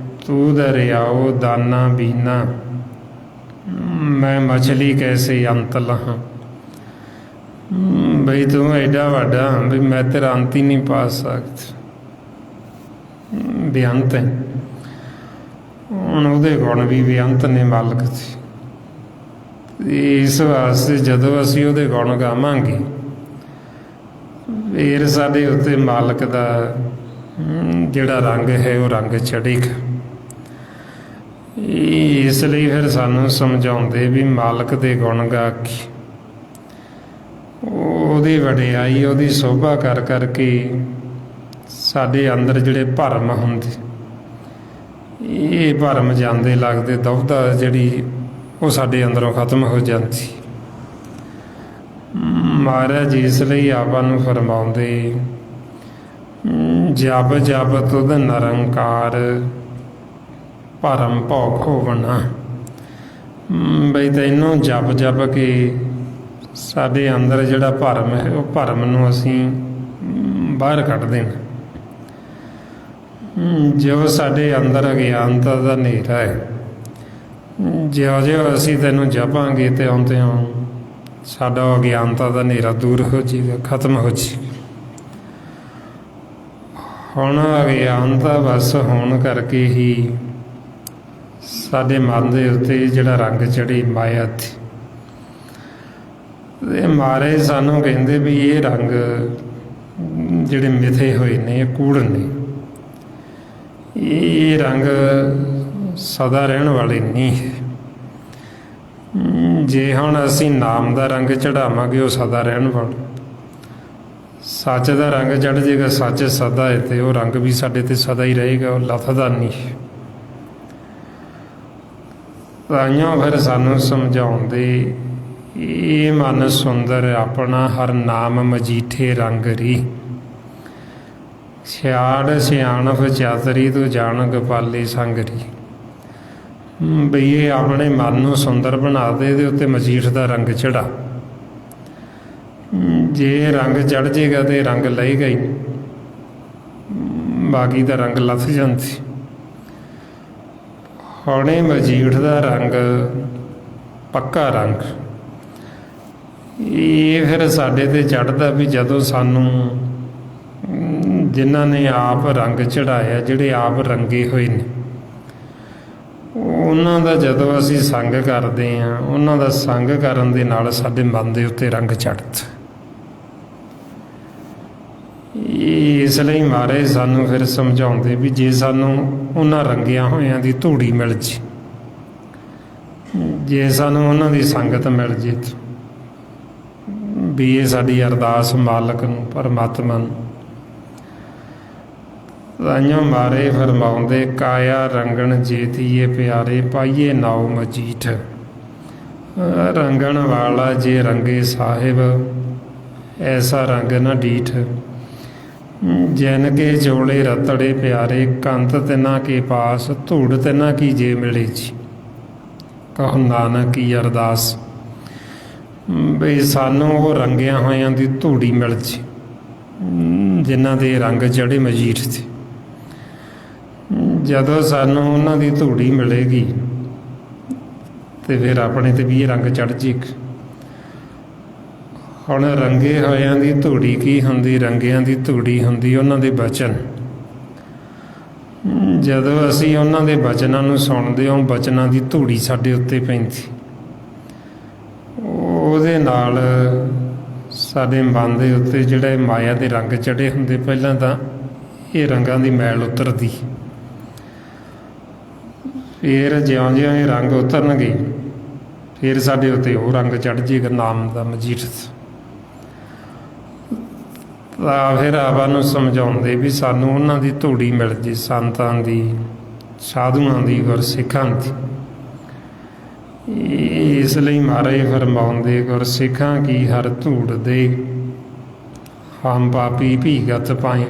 ਤੂੰ ਦਰਿਆਓ ਦਾਨਾ ਬੀਨਾ, ਮੈਂ ਮਛਲੀ ਕੈਸੇ ਅੰਤ ਲਹਾਂ। ਬਈ ਤੂੰ ਐਡਾ ਵੱਡਾ ਵੀ ਮੈਂ ਤੇਰਾ ਅੰਤ ਹੀ ਨਹੀਂ ਪਾ ਸਕਦਾ, ਬੇਅੰਤ ਹੈ। ਹੁਣ ਉਹਦੇ ਗੁਣ ਵੀ ਬੇਅੰਤ ਨੇ ਮਾਲਕ ਦੇ। ਇਸ ਵਾਸਤੇ ਜਦੋਂ ਅਸੀਂ ਉਹਦੇ ਗੁਣ ਗਾਵਾਂਗੇ, ਫਿਰ ਸਾਡੇ ਉੱਤੇ ਮਾਲਕ ਦਾ ਜਿਹੜਾ ਰੰਗ ਹੈ ਉਹ ਰੰਗ ਚੜ੍ਹੇਗਾ। ਇਸ ਲਈ ਫਿਰ ਸਾਨੂੰ ਸਮਝਾਉਂਦੇ ਵੀ ਮਾਲਕ ਦੇ ਗੁਣ ਗਾ ਕੇ, ਉਹਦੀ ਵਡਿਆਈ, ਉਹਦੀ ਸੋਭਾ ਕਰ ਕਰਕੇ ਸਾਡੇ ਅੰਦਰ ਜਿਹੜੇ ਭਰਮ ਹੁੰਦੇ, ਇਹ ਭਰਮ ਜਾਂਦੇ ਲੱਗਦੇ, ਦੁਵਿਧਾ ਜਿਹੜੀ ਉਹ ਸਾਡੇ ਅੰਦਰੋਂ ਖਤਮ ਹੋ ਜਾਂਦੀ। ਮਹਾਰਾਜ ਇਸ ਲਈ ਆਪਾਂ ਨੂੰ ਫਰਮਾਉਂਦੇ, ਜਪ ਜਪ ਤੁਧ ਨਿਰੰਕਾਰ, ਭਰਮ ਭਉ ਖੋਵਣਾ। ਬਈ ਤੈਨੂੰ ਜਪ ਜਪ ਕੇ ਸਾਡੇ ਅੰਦਰ ਜਿਹੜਾ ਭਰਮ ਹੈ, ਉਹ ਭਰਮ ਨੂੰ ਅਸੀਂ ਬਾਹਰ ਕੱਢ ਦੇਣਾ। ਜੋ ਸਾਡੇ ਅੰਦਰ ਅਗਿਆਨਤਾ ਦਾ ਹਨੇਰਾ ਹੈ, ਜਿਉਂ-ਜਿਉਂ ਅਸੀਂ ਤੈਨੂੰ ਜਪਾਂਗੇ ਤੇ ਆਉਂਦਿਆਂ ਸਾਡਾ ਅਗਿਆਨਤਾ ਦਾ ਹਨੇਰਾ ਦੂਰ ਹੋ ਜਾਏਗਾ, ਖਤਮ ਹੋ ਜਾਏਗਾ। ਹੁਣ ਅਗਿਆਨਤਾ ਬਸ ਹੋਣ ਕਰਕੇ ਹੀ ਸਾਡੇ ਮਨ ਦੇ ਉੱਤੇ ਜਿਹੜਾ ਰੰਗ ਚੜ੍ਹੀ ਮਾਇਆ ਤੇ ਮਹਾਰਾਜ ਸਾਨੂੰ ਕਹਿੰਦੇ ਵੀ ਇਹ ਰੰਗ ਜਿਹੜੇ ਮਿਥੇ ਹੋਏ ਨੇ, ਇਹ ਕੂੜ ਨੇ, ਇਹ ਰੰਗ ਸਦਾ ਰਹਿਣ ਵਾਲੇ ਨਹੀਂ ਹੈ। ਜੇ ਹੁਣ ਅਸੀਂ ਨਾਮ ਦਾ ਰੰਗ ਚੜਾਵਾਂਗੇ, ਉਹ ਸਦਾ ਰਹਿਣ ਵਾਲਾ। ਸੱਚ ਦਾ ਰੰਗ ਚੜ੍ਹ ਜਾਏਗਾ, ਸੱਚ ਸਦਾ ਹੈ, ਤੇ ਉਹ ਰੰਗ ਵੀ ਸਾਡੇ ਤੇ ਸਦਾ ਹੀ ਰਹੇਗਾ, ਉਹ ਲੱਥਦਾ ਨਹੀਂ। ਤਾਈਓ ਫਿਰ ਸਾਨੂੰ ਸਮਝਾਉਂਦੇ, ਇਹ ਮਨ ਸੁੰਦਰ ਆਪਣਾ, ਹਰ ਨਾਮ ਮਜੀਠੇ ਰੰਗ ਰੀ, ਸਿਆੜ ਸਿਆਣਪ ਚਾਤਰੀ ਤੂੰ ਜਾਣ ਗੋਪਾਲੀ ਸੰਗਰੀ। ਬਈ ਇਹ ਆਪਣੇ ਮਨ ਨੂੰ ਸੁੰਦਰ ਬਣਾ ਦੇ, ਇਹਦੇ ਉੱਤੇ ਮਜੀਠ ਦਾ ਰੰਗ ਚੜਾ। ਜੇ ਰੰਗ ਚੜ ਜਾਏਗਾ ਤੇ ਰੰਗ ਲਏਗਾ ਹੀ, ਬਾਕੀ ਦਾ ਰੰਗ ਲੱਥ ਜਾਂਦੀ। ਹੁਣੇ ਮਜੀਠ ਦਾ ਰੰਗ ਪੱਕਾ ਰੰਗ, ਇਹ ਫਿਰ ਸਾਡੇ ਤੇ ਚੜ੍ਹਦਾ ਵੀ ਜਦੋਂ ਸਾਨੂੰ ਜਿਨ੍ਹਾਂ ਨੇ ਆਪ ਰੰਗ ਚੜ੍ਹਾਇਆ, ਜਿਹੜੇ ਆਪ ਰੰਗੇ ਹੋਏ ਨੇ, ਉਹਨਾਂ ਦਾ ਜਦੋਂ ਅਸੀਂ ਸੰਗ ਕਰਦੇ ਹਾਂ, ਉਹਨਾਂ ਦਾ ਸੰਗ ਕਰਨ ਦੇ ਨਾਲ ਸਾਡੇ ਮਨ ਦੇ ਉੱਤੇ ਰੰਗ ਚੜ੍ਹਦਾ। ਇਸ ਲਈ ਮਹਾਰਾਜ ਸਾਨੂੰ ਫਿਰ ਸਮਝਾਉਂਦੇ ਵੀ ਜੇ ਸਾਨੂੰ ਉਹਨਾਂ ਰੰਗਿਆਂ ਹੋਇਆਂ ਦੀ ਧੂੜੀ ਮਿਲ ਜੇ, ਜੇ ਸਾਨੂੰ ਉਹਨਾਂ ਦੀ ਸੰਗਤ ਮਿਲ ਜੇ, ਵੀ ਇਹ ਸਾਡੀ ਅਰਦਾਸ ਮਾਲਕ ਨੂੰ, ਪਰਮਾਤਮਾ ਨੂੰ। ਤਾਈਓ ਮਾਰੇ ਫਰਮਾਉਂਦੇ, ਕਾਇਆ ਰੰਗਣ ਜੇਤੀਏ ਪਿਆਰੇ, ਪਾਈਏ ਨਾਉ ਮਜੀਠ। ਰੰਗਣ ਵਾਲਾ ਜੇ ਰੰਗੇ ਸਾਹਿਬ, ਐਸਾ ਰੰਗ ਨਾ ਡੀਠ। जैन के चोले रतड़े प्यारे कंत तिना के पास धूड़ तिना की जे मिले जी कहो नानक की अरदास बई सानू वो रंगिया होया दी धूड़ी मिल जी जिन्हां दे रंग चढ़े मजीठ थे जदों सानू उन्हां दी धूड़ी मिलेगी तो फिर अपने ते भी रंग चढ़ जेगा। हुण रंगे होयां दी धूड़ी की हुंदी रंगियां दी धूड़ी हुंदी उन्हां दे बचन। जदों असीं उन्हां दे बचनां नूं सुणदे हां बचनां दी धूड़ी साडे उत्ते पैंदी ਉਹਦੇ ਨਾਲ ਸਾਡੇ ਮਨ ਦੇ ਉੱਤੇ ਜਿਹੜੇ ਮਾਇਆ ਦੇ ਰੰਗ ਚੜੇ ਹੁੰਦੇ ਪਹਿਲਾਂ ਤਾਂ ਇਹ ਰੰਗਾਂ ਦੀ ਮੈਲ ਉਤਰਦੀ ਫਿਰ ਜਿਉਂ-ਜਿਉਂ ਇਹ ਰੰਗ ਉਤਰਨਗੇ ਫਿਰ ਸਾਡੇ ਉੱਤੇ ਉਹ ਰੰਗ ਚੜ੍ਹ ਜੇਗਾ ਨਾਮ ਦਾ ਮਜੀਠ। ਤਾਂ ਫਿਰ ਆਪਾਂ ਨੂੰ ਸਮਝਾਉਂਦੇ ਵੀ ਸਾਨੂੰ ਉਹਨਾਂ ਦੀ ਧੂੜੀ ਮਿਲ ਜੇ ਸੰਤਾਂ ਦੀ ਸਾਧੂਆਂ ਦੀ ਗੁਰਸਿੱਖਾਂ ਦੀ। ਇਸ ਲਈ ਮਹਾਰਾਜ ਫਰਮਾਉਂਦੇ ਗੁਰਸਿੱਖਾਂ ਕੀ ਹਰ ਧੂੜ ਦੇ ਹਮ ਪਾਪੀ ਭੀਗਤ ਪਾਏ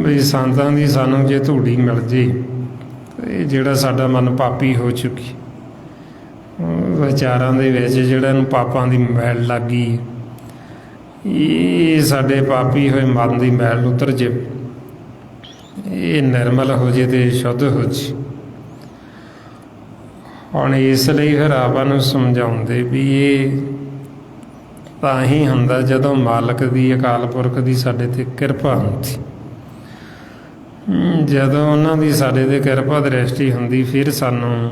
ਵੀ ਸੰਤਾਂ ਦੀ ਸਾਨੂੰ ਜੇ ਧੂੜੀ ਮਿਲ ਜੇ ਇਹ ਜਿਹੜਾ ਸਾਡਾ ਮਨ ਪਾਪੀ ਹੋ ਚੁੱਕੀ ਵਿਚਾਰਾਂ ਦੇ ਵਿੱਚ ਜਿਹੜਾ ਨੂੰ ਪਾਪਾਂ ਦੀ ਮੈਲ ਲੱਗ ਗਈ ਇਹ ਸਾਡੇ ਪਾਪੀ ਹੋਏ ਮਨ ਦੀ ਮੈਲ ਉਤਰ ਜੇ ਇਹ ਨਿਰਮਲ ਹੋ ਜੇ ਤੇ ਸ਼ੁੱਧ ਹੋ ਜੇ। ਹੁਣ ਇਸ ਲਈ ਫਿਰ ਆਪਾਂ ਨੂੰ ਸਮਝਾਉਂਦੇ ਵੀ ਇਹ ਤਾਂ ਹੀ ਹੁੰਦਾ ਜਦੋਂ ਮਾਲਕ ਦੀ ਅਕਾਲ ਪੁਰਖ ਦੀ ਸਾਡੇ 'ਤੇ ਕਿਰਪਾ ਹੁੰਦੀ। ਜਦੋਂ ਉਹਨਾਂ ਦੀ ਸਾਡੇ 'ਤੇ ਕਿਰਪਾ ਦ੍ਰਿਸ਼ਟੀ ਹੁੰਦੀ ਫਿਰ ਸਾਨੂੰ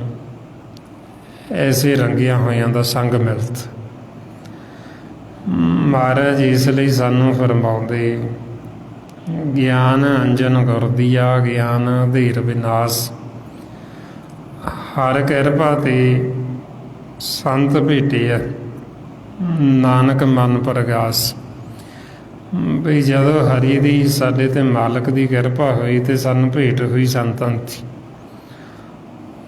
ਐਸੇ ਰੰਗਿਆਂ ਹੋਇਆਂ ਦਾ ਸੰਗ ਮਿਲਦਾ। ਮਹਾਰਾਜ ਇਸ ਲਈ ਸਾਨੂੰ ਫਰਮਾਉਂਦੇ ਗਿਆਨ ਅੰਜਨ ਗੁਰ ਦੀਆ ਗਿਆਨ ਅਧੀਰ ਵਿਨਾਸ਼ ਹਰ ਕਿਰਪਾ ਤੇ ਸੰਤ ਭੇਟਿਆ ਨਾਨਕ ਮਨ ਪ੍ਰਗਾਸ। ਵੀ ਜਦੋਂ ਹਰੀ ਦੀ ਸਾਡੇ ਤੇ ਮਾਲਕ ਦੀ ਕਿਰਪਾ ਹੋਈ ਤੇ ਸਾਨੂੰ ਭੇਟ ਹੋਈ ਸੰਤਾਂ ਦੀ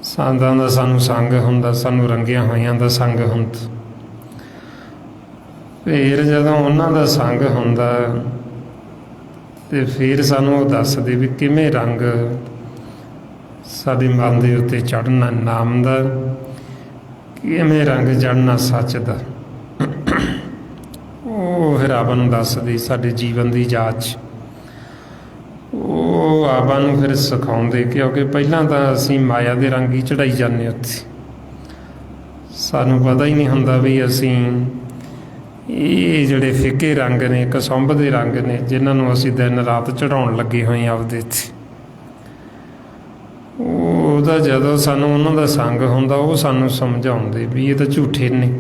ਸੰਤਾਂ ਦਾ ਸਾਨੂੰ ਸੰਗ ਹੁੰਦਾ ਸਾਨੂੰ ਰੰਗਿਆਂ ਹੋਇਆਂ ਦਾ ਸੰਗ ਹੁੰਦਾ। ਫਿਰ ਜਦੋਂ ਉਹਨਾਂ ਦਾ ਸੰਗ ਹੁੰਦਾ ਤੇ ਫਿਰ ਸਾਨੂੰ ਉਹ ਦੱਸਦੇ ਵੀ ਕਿਵੇਂ ਰੰਗ ਸਾਡੇ ਮਨ ਦੇ ਉੱਤੇ ਚੜ੍ਹਨਾ ਨਾਮ ਦਾ ਕਿਵੇਂ ਰੰਗ ਚੜ੍ਹਨਾ ਸੱਚ ਦਾ ਉਹ ਫਿਰ ਆਪਾਂ ਨੂੰ ਦੱਸਦੇ ਸਾਡੇ ਜੀਵਨ ਦੀ ਜਾਂਚ ਉਹ ਆਪਾਂ ਨੂੰ ਫਿਰ ਸਿਖਾਉਂਦੇ ਕਿਉਂਕਿ ਪਹਿਲਾਂ ਤਾਂ ਅਸੀਂ ਮਾਇਆ ਦੇ ਰੰਗ ਹੀ ਚੜ੍ਹਾਈ ਜਾਂਦੇ ਉੱਥੇ ਸਾਨੂੰ ਪਤਾ ਹੀ ਨਹੀਂ ਹੁੰਦਾ ਵੀ ਅਸੀਂ ਇਹ ਜਿਹੜੇ ਫਿੱਕੇ ਰੰਗ ਨੇ ਕਸੁੰਭ ਦੇ ਰੰਗ ਨੇ ਜਿਨ੍ਹਾਂ ਨੂੰ ਅਸੀਂ ਦਿਨ ਰਾਤ ਚੜ੍ਹਾਉਣ ਲੱਗੇ ਹੋਏ ਆਪਦੇ ਇੱਥੇ ਉਹਦਾ ਜਦੋਂ ਸਾਨੂੰ ਉਹਨਾਂ ਦਾ ਸੰਗ ਹੁੰਦਾ ਉਹ ਸਾਨੂੰ ਸਮਝਾਉਂਦੇ ਵੀ ਇਹ ਤਾਂ ਝੂਠੇ ਨੇ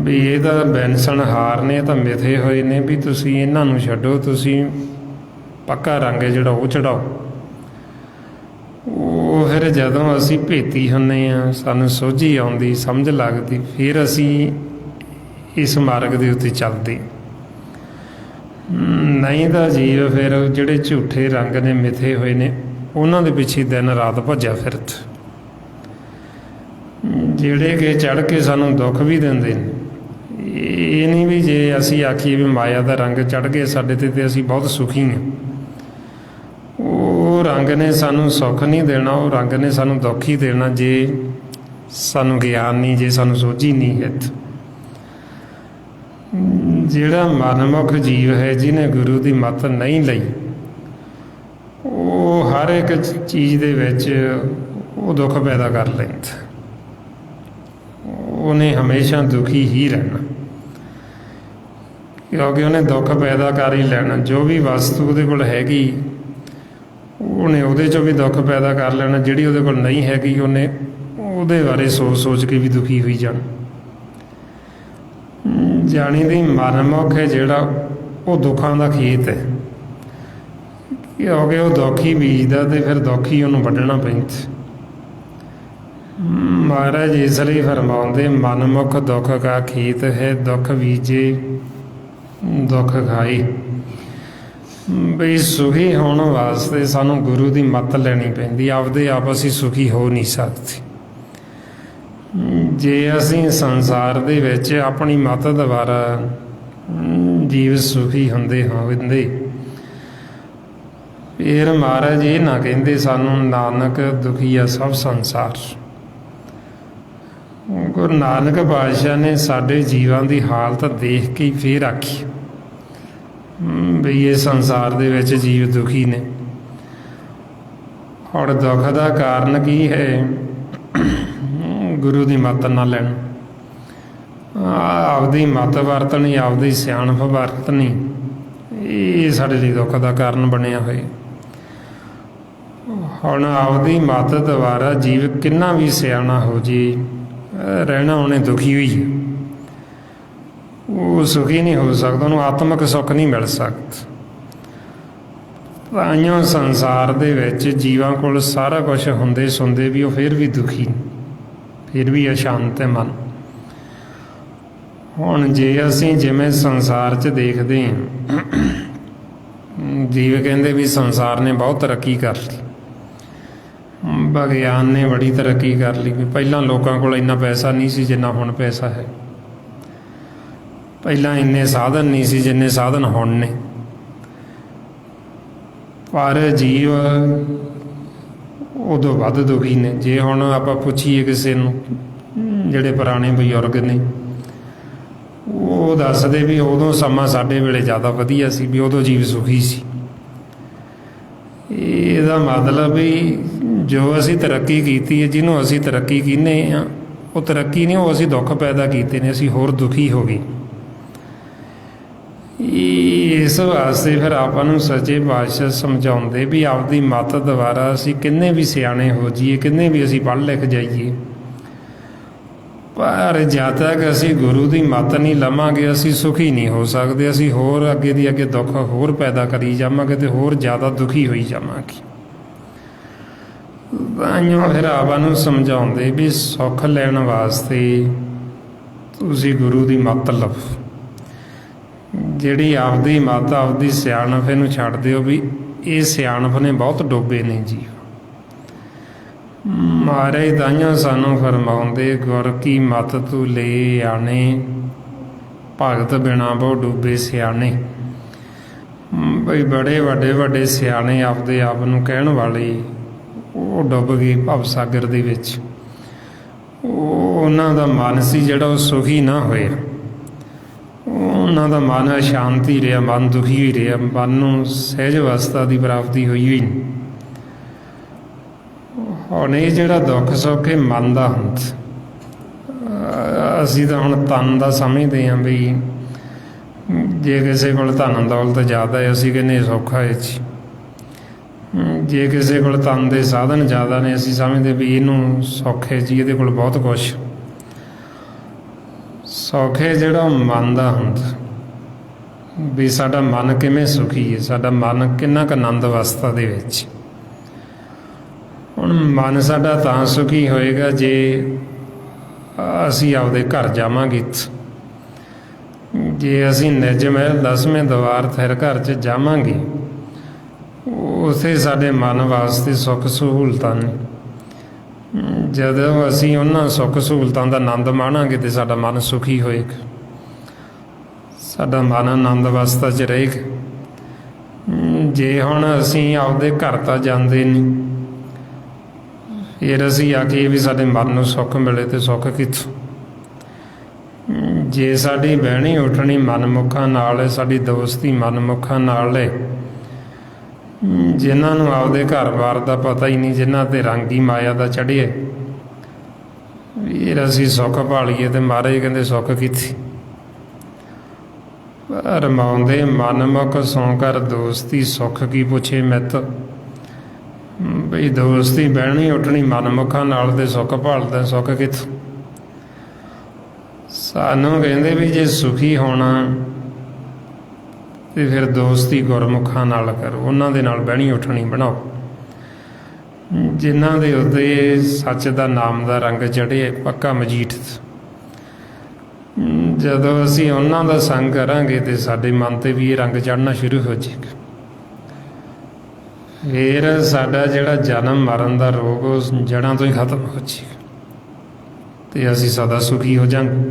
ਵੀ ਇਹ ਤਾਂ ਬੈਂਸਣਹਾਰ ਨੇ ਇਹ ਤਾਂ ਮਿਥੇ ਹੋਏ ਨੇ ਵੀ ਤੁਸੀਂ ਇਹਨਾਂ ਨੂੰ ਛੱਡੋ ਤੁਸੀਂ ਪੱਕਾ ਰੰਗ ਹੈ ਜਿਹੜਾ ਉਹ ਚੜਾਓ। ਉਹ ਫਿਰ ਜਦੋਂ ਅਸੀਂ ਭੇਤੀ ਹੁੰਦੇ ਹਾਂ ਸਾਨੂੰ ਸੋਝੀ ਆਉਂਦੀ ਸਮਝ ਲੱਗਦੀ ਫਿਰ ਅਸੀਂ ਇਸ ਮਾਰਗ ਦੇ ਉੱਤੇ ਚੱਲਦੇ ਨਹੀਂ ਤਾਂ ਜੀਵ ਫਿਰ ਜਿਹੜੇ ਝੂਠੇ ਰੰਗ ਨੇ ਮਿਥੇ ਹੋਏ ਨੇ ਉਹਨਾਂ ਦੇ ਪਿੱਛੇ ਦਿਨ ਰਾਤ ਭੱਜਿਆ ਫਿਰਤ ਜਿਹੜੇ ਕਿ ਚੜ੍ਹ ਕੇ ਸਾਨੂੰ ਦੁੱਖ ਵੀ ਦਿੰਦੇ ਨੇ। ਇਹ ਨਹੀਂ ਵੀ ਜੇ ਅਸੀਂ ਆਖੀਏ ਵੀ ਮਾਇਆ ਦਾ ਰੰਗ ਚੜ੍ਹ ਗਏ ਸਾਡੇ ਤੇ ਅਸੀਂ ਬਹੁਤ ਸੁਖੀ ਹਾਂ ਉਹ ਰੰਗ ਨੇ ਸਾਨੂੰ ਸੁੱਖ ਨਹੀਂ ਦੇਣਾ ਉਹ ਰੰਗ ਨੇ ਸਾਨੂੰ ਦੁੱਖ ਹੀ ਦੇਣਾ ਜੇ ਸਾਨੂੰ ਗਿਆਨ ਨਹੀਂ ਜੇ ਸਾਨੂੰ ਸੋਝੀ ਨਹੀਂ ਹੈ। ਜਿਹੜਾ ਮਨਮੁਖ ਜੀਵ ਹੈ ਜਿਹਨੇ ਗੁਰੂ ਦੀ ਮੱਤ ਨਹੀਂ ਲਈ ਉਹ ਹਰ ਇੱਕ ਚੀਜ਼ ਦੇ ਵਿੱਚ ਉਹ ਦੁੱਖ ਪੈਦਾ ਕਰ ਲੈਂਦਾ ਉਹਨੇ ਹਮੇਸ਼ਾ ਦੁਖੀ ਹੀ ਰਹਿਣਾ ਕਿਉਂਕਿ ਉਹਨੇ ਦੁੱਖ ਪੈਦਾ ਕਰ ਹੀ ਲੈਣਾ। ਜੋ ਵੀ ਵਸਤੂ ਉਹਦੇ ਕੋਲ ਹੈਗੀ ਉਹਨੇ ਉਹਦੇ 'ਚੋਂ ਵੀ ਦੁੱਖ ਪੈਦਾ ਕਰ ਲੈਣਾ ਜਿਹੜੀ ਉਹਦੇ ਕੋਲ ਨਹੀਂ ਹੈਗੀ ਉਹਨੇ ਉਹਦੇ ਬਾਰੇ ਸੋਚ ਸੋਚ ਕੇ ਵੀ ਦੁਖੀ ਹੋਈ ਜਾਣਾ। ਜਾਣੀ ਦੀ ਮਨਮੁਖ ਹੈ ਜਿਹੜਾ ਉਹ ਦੁੱਖਾਂ ਦਾ ਖੇਤ ਹੈ ਕਿਉਂਕਿ ਉਹ ਦੁੱਖ ਹੀ ਬੀਜਦਾ ਤੇ ਫਿਰ ਦੁੱਖ ਹੀ ਉਹਨੂੰ ਵੱਢਣਾ ਪੈਂਦਾ। ਮਹਾਰਾਜ ਇਸ ਲਈ ਫਰਮਾਉਂਦੇ ਮਨਮੁਖ ਦੁੱਖ ਕਾ ਖੇਤ ਹੈ ਦੁੱਖ ਬੀਜੇ ਦੁੱਖ ਖਾਏ। ਬਈ ਸੁਖੀ ਹੋਣ ਵਾਸਤੇ ਸਾਨੂੰ ਗੁਰੂ ਦੀ ਮੱਤ ਲੈਣੀ ਪੈਂਦੀ ਆਪਦੇ ਆਪ ਅਸੀਂ ਸੁਖੀ ਹੋ ਨਹੀਂ ਸਕਦੇ। ਜੇ ਅਸੀਂ ਸੰਸਾਰ ਦੇ ਵਿੱਚ ਆਪਣੀ ਮੱਤ ਦੁਆਰਾ ਜੀਵ ਸੁਖੀ ਹੁੰਦੇ ਹੋਂਦੇ। ਫਿਰ ਮਹਾਰਾਜ ਇਹ ਨਾ ਕਹਿੰਦੇ ਸਾਨੂੰ ਨਾਨਕ ਦੁਖੀਆ ਸਭ ਸੰਸਾਰ। ਗੁਰੂ ਨਾਨਕ ਪਾਤਸ਼ਾਹ ਨੇ ਸਾਡੇ ਜੀਵਾਂ ਦੀ ਹਾਲਤ ਦੇਖ ਕੇ ਫਿਰ ਆਖੀ ਵੀ ਇਹ ਸੰਸਾਰ ਦੇ ਵਿੱਚ ਜੀਵ ਦੁਖੀ ਨੇ। ਔਰ ਦੁੱਖ ਦਾ ਕਾਰਨ ਕੀ ਹੈ? ਗੁਰੂ ਦੀ ਮੱਤ ਨਾ ਲੈਣ, ਆਪਦੀ ਮੱਤ ਵਰਤਣੀ, ਆਪਦੀ ਸਿਆਣਪ ਵਰਤਣੀ, ਇਹ ਸਾਡੇ ਲਈ ਦੁੱਖ ਦਾ ਕਾਰਨ ਬਣਿਆ ਹੋਇਆ। ਹੁਣ ਆਪਦੀ ਮੱਤ ਦੁਆਰਾ ਜੀਵ ਕਿੰਨਾ ਵੀ ਸਿਆਣਾ ਹੋ ਜੇ, ਰਹਿਣਾ ਉਹਨੇ ਦੁਖੀ ਹੋਈ ਹੈ। ਉਹ ਸੁਖੀ ਨਹੀਂ ਹੋ ਸਕਦਾ, ਉਹਨੂੰ ਆਤਮਿਕ ਸੁੱਖ ਨਹੀਂ ਮਿਲ ਸਕਦਾ। ਤਾਂਹੀਓ ਸੰਸਾਰ ਦੇ ਵਿੱਚ ਜੀਵਾਂ ਕੋਲ ਸਾਰਾ ਕੁਝ ਹੁੰਦੇ ਸੁਣਦੇ ਵੀ ਉਹ ਫਿਰ ਵੀ ਦੁਖੀ, ਫਿਰ ਵੀ ਅਸ਼ਾਂਤ ਹੈ ਮਨ। ਹੁਣ ਜੇ ਅਸੀਂ ਜਿਵੇਂ ਸੰਸਾਰ 'ਚ ਦੇਖਦੇ ਹਾਂ, ਜੀਵ ਕਹਿੰਦੇ ਵੀ ਸੰਸਾਰ ਨੇ ਬਹੁਤ ਤਰੱਕੀ ਕਰ ਲਈ, ਵਿਗਿਆਨ ਨੇ ਬੜੀ ਤਰੱਕੀ ਕਰ ਲਈ। ਵੀ ਪਹਿਲਾਂ ਲੋਕਾਂ ਕੋਲ ਇੰਨਾ ਪੈਸਾ ਨਹੀਂ ਸੀ ਜਿੰਨਾ ਹੁਣ ਪੈਸਾ ਹੈ, ਪਹਿਲਾਂ ਇੰਨੇ ਸਾਧਨ ਨਹੀਂ ਸੀ ਜਿੰਨੇ ਸਾਧਨ ਹੁਣ ਨੇ। ਪਰ ਜੀਵ ਉਦੋਂ ਵੱਧ ਦੁਖੀ ਨੇ। ਜੇ ਹੁਣ ਆਪਾਂ ਪੁੱਛੀਏ ਕਿਸੇ ਨੂੰ, ਜਿਹੜੇ ਪੁਰਾਣੇ ਬਜ਼ੁਰਗ ਨੇ, ਉਹ ਦੱਸਦੇ ਵੀ ਉਦੋਂ ਸਮਾਂ ਸਾਡੇ ਵੇਲੇ ਜ਼ਿਆਦਾ ਵਧੀਆ ਸੀ, ਵੀ ਉਦੋਂ ਜੀਵ ਸੁਖੀ ਸੀ। ਇਹਦਾ ਮਤਲਬ ਵੀ ਜੋ ਅਸੀਂ ਤਰੱਕੀ ਕੀਤੀ ਹੈ, ਜਿਹਨੂੰ ਅਸੀਂ ਤਰੱਕੀ ਕਹਿੰਦੇ ਹਾਂ, ਉਹ ਤਰੱਕੀ ਨਹੀਂ, ਉਹ ਅਸੀਂ ਦੁੱਖ ਪੈਦਾ ਕੀਤੇ ਨੇ, ਅਸੀਂ ਹੋਰ ਦੁਖੀ ਹੋ ਗਏ। ਇਸ ਵਾਸਤੇ ਫਿਰ ਆਪਾਂ ਨੂੰ ਸੱਚੇ ਪਾਤਸ਼ਾਹ ਸਮਝਾਉਂਦੇ ਵੀ ਆਪਦੀ ਮੱਤ ਦੁਆਰਾ ਅਸੀਂ ਕਿੰਨੇ ਵੀ ਸਿਆਣੇ ਹੋ ਜਾਈਏ, ਕਿੰਨੇ ਵੀ ਅਸੀਂ ਪੜ੍ਹ ਲਿਖ ਜਾਈਏ, ਪਰ ਜਦ ਤੱਕ ਅਸੀਂ ਗੁਰੂ ਦੀ ਮੱਤ ਨਹੀਂ ਲਵਾਂਗੇ ਅਸੀਂ ਸੁਖੀ ਨਹੀਂ ਹੋ ਸਕਦੇ। ਅਸੀਂ ਹੋਰ ਅੱਗੇ ਦੀ ਅੱਗੇ ਦੁੱਖ ਹੋਰ ਪੈਦਾ ਕਰੀ ਜਾਵਾਂਗੇ ਅਤੇ ਹੋਰ ਜ਼ਿਆਦਾ ਦੁਖੀ ਹੋਈ ਜਾਵਾਂਗੇ। ਤਾਂਹੀਓ ਫਿਰ ਆਪਾਂ ਨੂੰ ਸਮਝਾਉਂਦੇ ਵੀ ਸੁੱਖ ਲੈਣ ਵਾਸਤੇ ਤੁਸੀਂ ਗੁਰੂ ਦੀ ਮੱਤ ਲਵੋ। ਜਿਹੜੀ ਆਪਦੀ ਮੱਤ, ਆਪਦੀ ਸਿਆਣਪ, ਇਹਨੂੰ ਛੱਡ ਦਿਓ ਵੀ ਇਹ ਸਿਆਣਪ ਨੇ ਬਹੁਤ ਡੋਬੇ ਨੇ ਜੀ। ਮਹਾਰਾਜ ਤਾਂਹੀਓ ਸਾਨੂੰ ਫਰਮਾਉਂਦੇ, ਗੁਰ ਕੀ ਮੱਤ ਤੂੰ ਲੈ ਆਣੇ, ਭਗਤ ਬਿਨਾ ਬਹੁ ਡੁੱਬੇ ਸਿਆਣੇ। ਬਈ ਬੜੇ ਵੱਡੇ ਵੱਡੇ ਸਿਆਣੇ ਆਪਦੇ ਆਪ ਨੂੰ ਕਹਿਣ ਵਾਲੇ, ਉਹ ਡੁੱਬ ਗਏ ਭਵ ਸਾਗਰ ਦੇ ਵਿੱਚ। ਉਹਨਾਂ ਦਾ ਮਨ ਸੀ ਜਿਹੜਾ ਉਹ ਸੁਖੀ ਨਾ ਹੋਇਆ, ਉਹਨਾਂ ਦਾ ਮਨ ਅਸ਼ਾਂਤੀ ਰਿਹਾ, ਮਨ ਦੁਖੀ ਹੀ ਰਿਹਾ, ਮਨ ਨੂੰ ਸਹਿਜ ਅਵਸਥਾ ਦੀ ਪ੍ਰਾਪਤੀ ਹੋਈ ਹੋਈ ਨਹੀਂ। ਹੁਣ ਇਹ ਜਿਹੜਾ ਦੁੱਖ ਸੁੱਖ ਇਹ ਮਨ ਦਾ ਹੁੰਦਾ। ਅਸੀਂ ਤਾਂ ਹੁਣ ਤਨ ਦਾ ਸਮਝਦੇ ਹਾਂ ਵੀ ਜੇ ਕਿਸੇ ਕੋਲ ਧਨ ਦੌਲਤ ਜ਼ਿਆਦਾ ਹੈ ਅਸੀਂ ਕਹਿੰਦੇ ਸੌਖਾ ਹੈ ਜੀ। ਜੇ ਕਿਸੇ ਕੋਲ ਤਨ ਦੇ ਸਾਧਨ ਜ਼ਿਆਦਾ ਨੇ ਅਸੀਂ ਸਮਝਦੇ ਵੀ ਇਹਨੂੰ ਸੁੱਖ ਹੈ ਜੀ, ਇਹਦੇ ਕੋਲ ਬਹੁਤ ਕੁਛ। ਸੁੱਖ ਹੈ ਜਿਹੜਾ ਮਨ ਦਾ ਹੁੰਦਾ, ਵੀ ਸਾਡਾ ਮਨ ਕਿਵੇਂ ਸੁਖੀ ਹੈ, ਸਾਡਾ ਮਨ ਕਿੰਨਾ ਕੁ ਆਨੰਦ ਅਵਸਥਾ ਦੇ ਵਿੱਚ। ਹੁਣ ਮਨ ਸਾਡਾ ਤਾਂ ਸੁਖੀ ਹੋਏਗਾ ਜੇ ਅਸੀਂ ਆਪਦੇ ਘਰ ਜਾਵਾਂਗੇ। ਜੇ ਅਸੀਂ ਨਿਜ ਮਹਿਲ 10ਵੇਂ ਦੁਆਰ ਥਿਰ ਘਰ 'ਚ ਜਾਵਾਂਗੇ, ਉੱਥੇ ਸਾਡੇ ਮਨ ਵਾਸਤੇ ਸੁੱਖ ਸਹੂਲਤਾਂ ਨੇ। ਜਦੋਂ ਅਸੀਂ ਉਹਨਾਂ ਸੁੱਖ ਸਹੂਲਤਾਂ ਦਾ ਆਨੰਦ ਮਾਣਾਂਗੇ ਤਾਂ ਸਾਡਾ ਮਨ ਸੁਖੀ ਹੋਏਗਾ, ਸਾਡਾ ਮਨ ਆਨੰਦ ਅਵਸਥਾ 'ਚ ਰਹੇਗਾ। ਜੇ ਹੁਣ ਅਸੀਂ ਆਪਦੇ ਘਰ ਤਾਂ ਜਾਂਦੇ ਨਹੀਂ, ਫਿਰ ਅਸੀਂ ਆਖੀਏ ਵੀ ਸਾਡੇ ਮਨ ਨੂੰ ਸੁੱਖ ਮਿਲੇ ਅਤੇ ਸੁੱਖ ਕਿੱਥੋਂ? ਜੇ ਸਾਡੀ ਬਹਿਣੀ ਉੱਠਣੀ ਮਨਮੁਖਾਂ ਨਾਲ ਹੈ, ਸਾਡੀ ਦੋਸਤੀ ਮਨਮੁਖਾਂ ਨਾਲ ਹੈ, ਜਿਨ੍ਹਾਂ ਨੂੰ ਆਪਦੇ ਘਰ-ਬਾਰ ਦਾ ਪਤਾ ਹੀ ਨਹੀਂ, ਜਿਨ੍ਹਾਂ 'ਤੇ ਰੰਗ ਹੀ ਮਾਇਆ ਦਾ ਚੜ੍ਹਿਆ, ਫਿਰ ਅਸੀਂ ਸੁੱਖ ਭਾਲੀਏ ਅਤੇ ਮਹਾਰਾਜ ਕਹਿੰਦੇ ਸੁੱਖ ਕਿੱਥੇ? ਰਮਾਉਂਦੇ ਮਨਮੁਖ ਸੌਂ ਕਰ ਦੋਸਤੀ, ਸੁੱਖ ਕੀ ਪੁੱਛੇ ਮਿੱਤ। ਬਈ ਦੋਸਤੀ ਬਹਿਣੀ ਉੱਠਣੀ ਮਨਮੁਖਾਂ ਨਾਲ ਅਤੇ ਸੁੱਖ ਭਾਲਦਾ, ਸੁੱਖ ਕਿੱਥੋਂ? ਸਾਨੂੰ ਕਹਿੰਦੇ ਵੀ ਜੇ ਸੁਖੀ ਹੋਣਾ ਅਤੇ ਫਿਰ ਦੋਸਤੀ ਗੁਰਮੁਖਾਂ ਨਾਲ ਕਰੋ, ਉਹਨਾਂ ਦੇ ਨਾਲ ਬਹਿਣੀ ਉੱਠਣੀ ਬਣਾਓ, ਜਿਨ੍ਹਾਂ ਦੇ ਉੱਤੇ ਸੱਚ ਦਾ ਨਾਮ ਦਾ ਰੰਗ ਚੜ੍ਹੇ ਪੱਕਾ ਮਜੀਠ। ਜਦੋਂ ਅਸੀਂ ਉਹਨਾਂ ਦਾ ਸੰਗ ਕਰਾਂਗੇ ਤਾਂ ਸਾਡੇ ਮਨ 'ਤੇ ਵੀ ਇਹ ਰੰਗ ਚੜ੍ਹਨਾ ਸ਼ੁਰੂ ਹੋ ਜਾਏਗਾ। ਫਿਰ ਸਾਡਾ ਜਿਹੜਾ ਜਨਮ ਮਰਨ ਦਾ ਰੋਗ ਉਸ ਜੜ੍ਹਾਂ ਤੋਂ ਹੀ ਖਤਮ ਹੋ ਜਾਏਗਾ ਅਤੇ ਅਸੀਂ ਸਦਾ ਸੁਖੀ ਹੋ ਜਾਵਾਂਗੇ।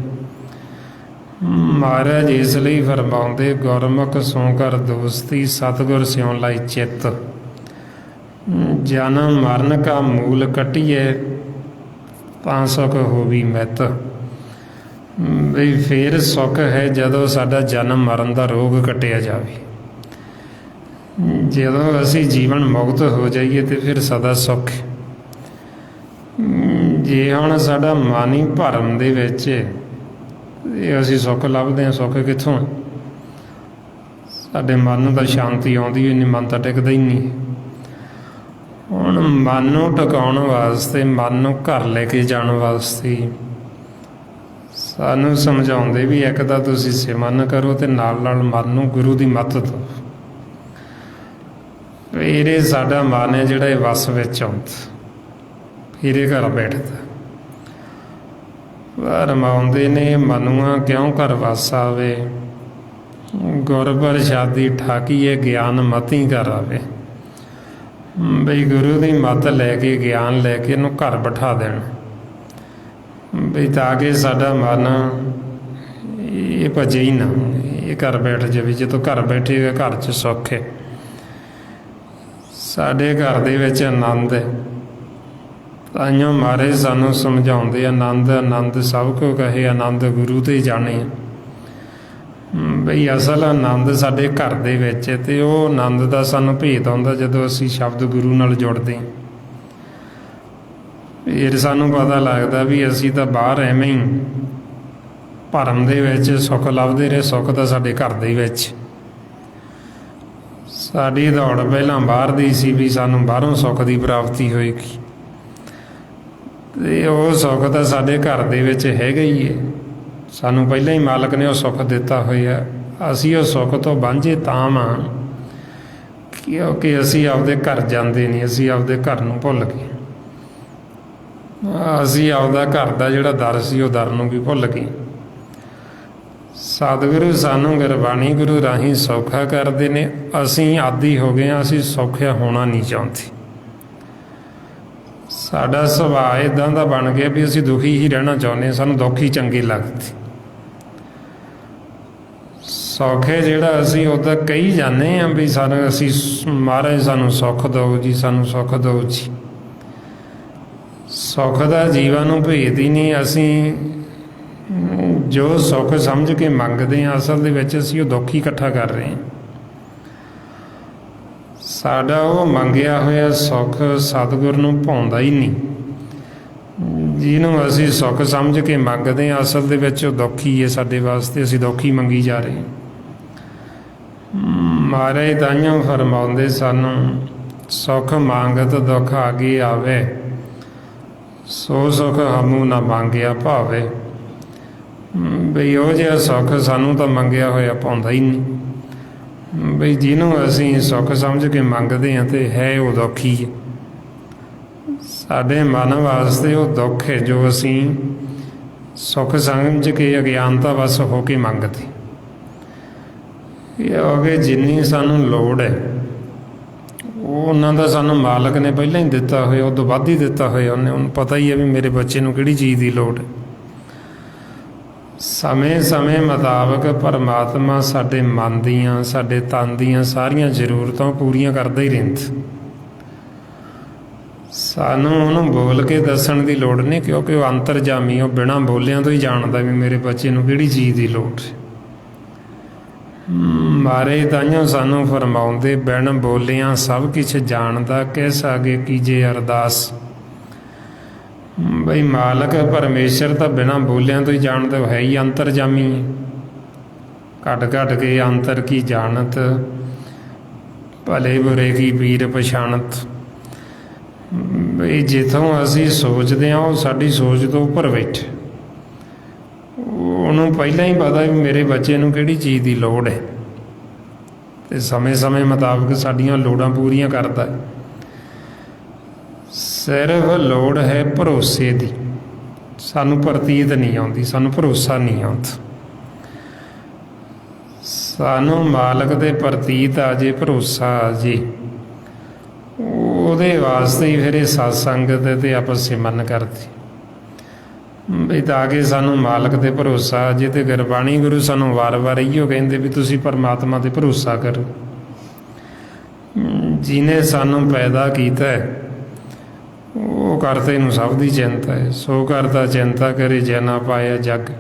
ਮਹਾਰਾਜ ਇਸ ਲਈ ਫਰਮਾਉਂਦੇ, ਗੁਰਮੁਖ ਸੋ ਕਰ ਦੋਸਤੀ, ਸਤਿਗੁਰ ਸਿਉ ਲਾਈ ਚਿੱਤ। ਜਨਮ ਮਰਨ ਕਾ ਮੂਲ ਕੱਟੀਏ, ਤਾਂ ਸੁਖ ਹੋਵੀ ਮਿਤ। ਵੀ ਫਿਰ ਸੁੱਖ ਹੈ ਜਦੋਂ ਸਾਡਾ ਜਨਮ ਮਰਨ ਦਾ ਰੋਗ ਕੱਟਿਆ ਜਾਵੇ। ਜਦੋਂ ਅਸੀਂ ਜੀਵਨ ਮੁਕਤ ਹੋ ਜਾਈਏ ਤੇ ਫਿਰ ਸਦਾ ਸੁੱਖ। ਜੇ ਹੁਣ ਸਾਡਾ ਮਨ ਹੀ ਭਰਮ ਦੇ ਵਿੱਚ ਇਹ ਅਸੀਂ ਸੁੱਖ ਲੱਭਦੇ ਹਾਂ, ਸੁੱਖ ਕਿੱਥੋਂ? ਸਾਡੇ ਮਨ ਨੂੰ ਤਾਂ ਸ਼ਾਂਤੀ ਆਉਂਦੀ ਹੀ ਨਹੀਂ, ਮਨ ਤਾਂ ਟਿਕਦਾ ਹੀ ਨਹੀਂ। ਹੁਣ ਮਨ ਨੂੰ ਟਿਕਾਉਣ ਵਾਸਤੇ, ਮਨ ਨੂੰ ਘਰ ਲੈ ਕੇ ਜਾਣ ਵਾਸਤੇ ਸਾਨੂੰ ਸਮਝਾਉਂਦੇ ਵੀ ਇੱਕ ਤਾਂ ਤੁਸੀਂ ਸਿਮਰਨ ਕਰੋ ਤੇ ਨਾਲ ਨਾਲ ਮਨ ਨੂੰ ਗੁਰੂ ਦੀ ਮੱਤ ਦਿਓ। ਫਿਰ ਇਹ ਸਾਡਾ ਮਨ ਹੈ ਜਿਹੜਾ ਇਹ ਵਸ ਵਿੱਚ ਆਉਂਦਾ, ਫਿਰ ਇਹ ਘਰ ਬੈਠਦਾ। ਰਮਾਉਂਦੇ ਨੇ, ਮਨੁਆ ਕਿਉਂ ਘਰ ਵਸ ਆਵੇ, ਗੁਰ ਪ੍ਰਸਾਦੀ ਠਾਕੀਏ, ਗਿਆਨ ਮਤੀ ਘਰ ਆਵੇ। ਬਈ ਗੁਰੂ ਦੀ ਮੱਤ ਲੈ ਕੇ, ਗਿਆਨ ਲੈ ਕੇ ਇਹਨੂੰ ਘਰ ਬਿਠਾ ਦੇਣ, ਬਈ ਤਾਂ ਕਿ ਸਾਡਾ ਮਨ ਇਹ ਭਜੇ ਹੀ ਨਾ, ਇਹ ਘਰ ਬੈਠ ਜਾਵੇ। ਜਦੋਂ ਘਰ ਬੈਠੇਗਾ ਘਰ 'ਚ ਸੁੱਖ ਹੈ। ਸਾਡੇ ਘਰ ਦੇ ਵਿੱਚ ਆਨੰਦ ਹੈ। ਤਾਈਓ ਮਹਾਰਾਜ ਸਾਨੂੰ ਸਮਝਾਉਂਦੇ, ਆਨੰਦ ਆਨੰਦ ਸਭ ਕੋ ਕਹੇ, ਆਨੰਦ ਗੁਰੂ ਤੇ ਜਾਣੇ। ਬਈ ਅਸਲ ਆਨੰਦ ਸਾਡੇ ਘਰ ਦੇ ਵਿੱਚ ਹੈ, ਅਤੇ ਉਹ ਆਨੰਦ ਦਾ ਸਾਨੂੰ ਭੇਤ ਆਉਂਦਾ ਜਦੋਂ ਅਸੀਂ ਸ਼ਬਦ ਗੁਰੂ ਨਾਲ ਜੁੜਦੇ ਹਾਂ। ਫਿਰ ਸਾਨੂੰ ਪਤਾ ਲੱਗਦਾ ਵੀ ਅਸੀਂ ਤਾਂ ਬਾਹਰ ਐਵੇਂ ਹੀ ਭਰਮ ਦੇ ਵਿੱਚ ਸੁੱਖ ਲੱਭਦੇ ਰਹੇ, ਸੁੱਖ ਤਾਂ ਸਾਡੇ ਘਰ ਦੇ ਵਿੱਚ। ਸਾਡੀ ਦੌੜ ਪਹਿਲਾਂ ਬਾਹਰ ਦੀ ਸੀ ਵੀ ਸਾਨੂੰ ਬਾਹਰੋਂ ਸੁੱਖ ਦੀ ਪ੍ਰਾਪਤੀ ਹੋਏਗੀ, ਅਤੇ ਉਹ ਸੁੱਖ ਤਾਂ ਸਾਡੇ ਘਰ ਦੇ ਵਿੱਚ ਹੈਗਾ ਹੀ ਹੈ। ਸਾਨੂੰ ਪਹਿਲਾਂ ਹੀ ਮਾਲਕ ਨੇ ਉਹ ਸੁੱਖ ਦਿੱਤਾ ਹੋਇਆ। ਅਸੀਂ ਉਹ ਸੁੱਖ ਤੋਂ ਵਾਂਝੇ ਤਾਂ ਵਾਂ ਕਿਉਂਕਿ ਅਸੀਂ ਆਪਦੇ ਘਰ ਜਾਂਦੇ ਨਹੀਂ, ਅਸੀਂ ਆਪਦੇ ਘਰ ਨੂੰ ਭੁੱਲ ਗਏ। ਅਸੀਂ ਆਪਦਾ ਘਰ ਦਾ ਜਿਹੜਾ ਦਰ ਸੀ ਉਹ ਦਰ ਨੂੰ ਵੀ ਭੁੱਲ ਗਏ। ਸਤਿਗੁਰੂ ਸਾਨੂੰ ਗੁਰਬਾਣੀ ਗੁਰੂ ਰਾਹੀਂ ਸੌਖਾ ਕਰਦੇ ਨੇ। ਅਸੀਂ ਆਦੀ ਹੋ ਗਏ ਹਾਂ, ਅਸੀਂ ਸੌਖਿਆ ਹੋਣਾ ਨਹੀਂ ਚਾਹੁੰਦੇ। ਸਾਡਾ ਸੁਭਾਅ ਇੱਦਾਂ ਦਾ ਬਣ ਗਿਆ ਵੀ ਅਸੀਂ ਦੁਖੀ ਹੀ ਰਹਿਣਾ ਚਾਹੁੰਦੇ ਹਾਂ, ਸਾਨੂੰ ਦੁੱਖ ਹੀ ਚੰਗੇ ਲੱਗਦੇ। ਸੌਖੇ ਜਿਹੜਾ ਅਸੀਂ ਉੱਦਾਂ ਕਹੀ ਜਾਂਦੇ ਹਾਂ ਵੀ ਸਾਨੂੰ, ਅਸੀਂ ਮਹਾਰਾਜ ਸਾਨੂੰ ਸੁੱਖ ਦਿਓ ਜੀ, ਸਾਨੂੰ ਸੁੱਖ ਦਿਓ ਜੀ। ਸੁੱਖ ਦਾ ਜੀਵਾਂ ਨੂੰ ਭੇਦ ਹੀ ਨਹੀਂ। ਅਸੀਂ ਜੋ ਸੁੱਖ ਸਮਝ ਕੇ ਮੰਗਦੇ ਹਾਂ, ਅਸਲ ਦੇ ਵਿੱਚ ਅਸੀਂ ਉਹ ਦੁੱਖ ਹੀ ਇਕੱਠਾ ਕਰ ਰਹੇ ਹਾਂ। ਸਾਡਾ ਉਹ ਮੰਗਿਆ ਹੋਇਆ ਸੁੱਖ ਸਤਿਗੁਰ ਨੂੰ ਭਾਉਂਦਾ ਹੀ ਨਹੀਂ। ਜਿਹਨੂੰ ਅਸੀਂ ਸੁੱਖ ਸਮਝ ਕੇ ਮੰਗਦੇ ਹਾਂ, ਅਸਲ ਦੇ ਵਿੱਚ ਉਹ ਦੁੱਖ ਹੀ ਹੈ ਸਾਡੇ ਵਾਸਤੇ। ਅਸੀਂ ਦੁੱਖ ਹੀ ਮੰਗੀ ਜਾ ਰਹੇ। ਮਹਾਰਾਜ ਤਾਈਓ ਫਰਮਾਉਂਦੇ ਸਾਨੂੰ, ਸੁੱਖ ਮੰਗਤ ਦੁੱਖ ਆਗੇ ਆਵੇ, ਸੋ ਸੁੱਖ ਹਮੂ ਨਾ ਮੰਗਿਆ ਭਾਵੇ। ਬਈ ਉਹ ਜਿਹਾ ਸੁੱਖ ਸਾਨੂੰ ਤਾਂ ਮੰਗਿਆ ਹੋਇਆ ਭਾਉਂਦਾ ਹੀ ਨਹੀਂ। ਬਈ ਜਿਹਨੂੰ ਅਸੀਂ ਸੁੱਖ ਸਮਝ ਕੇ ਮੰਗਦੇ ਹਾਂ ਤੇ ਹੈ ਉਹ ਦੁੱਖ ਹੀ ਹੈ। ਸਾਡੇ ਮਨ ਵਾਸਤੇ ਉਹ ਦੁੱਖ ਹੈ ਜੋ ਅਸੀਂ ਸੁੱਖ ਸਮਝ ਕੇ ਅਗਿਆਨਤਾ ਵਸ ਹੋ ਕੇ ਮੰਗਦੇ। ਇਹ ਹੋ ਗਏ ਜਿੰਨੀ ਸਾਨੂੰ ਲੋੜ ਹੈ ਉਹ ਉਹਨਾਂ ਦਾ ਸਾਨੂੰ ਮਾਲਕ ਨੇ ਪਹਿਲਾਂ ਹੀ ਦਿੱਤਾ ਹੋਇਆ, ਉਦੋਂ ਵੱਧ ਹੀ ਦਿੱਤਾ ਹੋਇਆ। ਉਹਨੂੰ ਪਤਾ ਹੀ ਹੈ ਵੀ ਮੇਰੇ ਬੱਚੇ ਨੂੰ ਕਿਹੜੀ ਚੀਜ਼ ਦੀ ਲੋੜ ਹੈ। ਸਮੇਂ ਸਮੇਂ ਮੁਤਾਬਕ ਪਰਮਾਤਮਾ ਸਾਡੇ ਮਨ ਦੀਆਂ, ਸਾਡੇ ਤਨ ਦੀਆਂ ਸਾਰੀਆਂ ਜ਼ਰੂਰਤਾਂ ਪੂਰੀਆਂ ਕਰਦਾ ਹੀ ਰਹਿੰਦਾ। ਸਾਨੂੰ ਉਹਨੂੰ ਬੋਲ ਕੇ ਦੱਸਣ ਦੀ ਲੋੜ ਨਹੀਂ, ਕਿਉਂਕਿ ਉਹ ਅੰਤਰਜਾਮੀ, ਉਹ ਬਿਨਾਂ ਬੋਲਿਆਂ ਤੋਂ ਹੀ ਜਾਣਦਾ ਵੀ ਮੇਰੇ ਬੱਚੇ ਨੂੰ ਕਿਹੜੀ ਚੀਜ਼ ਦੀ ਲੋੜ ਹੈ। ਮਾਰੇ ਤਾਈਓ ਸਾਨੂੰ ਫਰਮਾਉਂਦੇ, ਬਿਨ ਬੋਲਿਆਂ ਸਭ ਕੁਛ ਜਾਣਦਾ, ਕਿਸ ਆਗੇ ਕੀਜੇ ਅਰਦਾਸ। ਬਈ ਮਾਲਕ ਪਰਮੇਸ਼ਰ ਤਾਂ ਬਿਨਾਂ ਬੋਲਿਆਂ ਤੋਂ ਹੀ ਜਾਣਦਾ, ਹੈ ਹੀ ਅੰਤਰਜਾਮੀ ਹੈ। ਘਟ ਘਟ ਕੇ ਅੰਤਰ ਕੀ ਜਾਣਤ, ਭਲੇ ਬੁਰੇ ਕੀ ਪੀਰ ਪਛਾਣਤ। ਬਈ ਜਿੱਥੋਂ ਅਸੀਂ ਸੋਚਦੇ ਹਾਂ ਉਹ ਸਾਡੀ ਸੋਚ ਤੋਂ ਉੱਪਰ ਬੈਠੇ। ਉਹਨੂੰ ਪਹਿਲਾਂ ਹੀ ਪਤਾ ਵੀ ਮੇਰੇ ਬੱਚੇ ਨੂੰ ਕਿਹੜੀ ਚੀਜ਼ ਦੀ ਲੋੜ ਹੈ, ਅਤੇ ਸਮੇਂ ਸਮੇਂ ਮੁਤਾਬਕ ਸਾਡੀਆਂ ਲੋੜਾਂ ਪੂਰੀਆਂ ਕਰਦਾ। ਸਿਰਫ ਲੋੜ ਹੈ ਭਰੋਸੇ ਦੀ। ਸਾਨੂੰ ਪ੍ਰਤੀਤ ਨਹੀਂ ਆਉਂਦੀ, ਸਾਨੂੰ ਭਰੋਸਾ ਨਹੀਂ ਆਉਂਦਾ। ਸਾਨੂੰ ਮਾਲਕ ਦੇ ਪ੍ਰਤੀਤ ਆ ਜੇ, ਭਰੋਸਾ ਆ ਜੇ, ਉਹਦੇ ਵਾਸਤੇ ਹੀ ਫਿਰ ਇਹ ਸਤਸੰਗਤ ਅਤੇ ਆਪਾਂ ਸਿਮਰਨ ਕਰਦੇ। ਵੀ ਤਾਂ ਕਿ ਸਾਨੂੰ ਮਾਲਕ 'ਤੇ ਭਰੋਸਾ। ਜੇ ਤੇ ਗੁਰਬਾਣੀ ਗੁਰੂ ਸਾਨੂੰ ਵਾਰ-ਵਾਰ ਇਹੀਓ ਕਹਿੰਦੇ ਵੀ ਤੁਸੀਂ ਪਰਮਾਤਮਾ 'ਤੇ ਭਰੋਸਾ ਕਰੋ। ਜਿਹਨੇ ਸਾਨੂੰ ਪੈਦਾ ਕੀਤਾ ਹੈ ਉਹ ਕਰਤੇ ਨੂੰ ਸਭ ਦੀ ਚਿੰਤਾ ਹੈ। ਸੋ ਕਰਤਾ ਚਿੰਤਾ ਕਰੇ ਜੈ ਨਾ ਪਾਇਆ ਜਗ।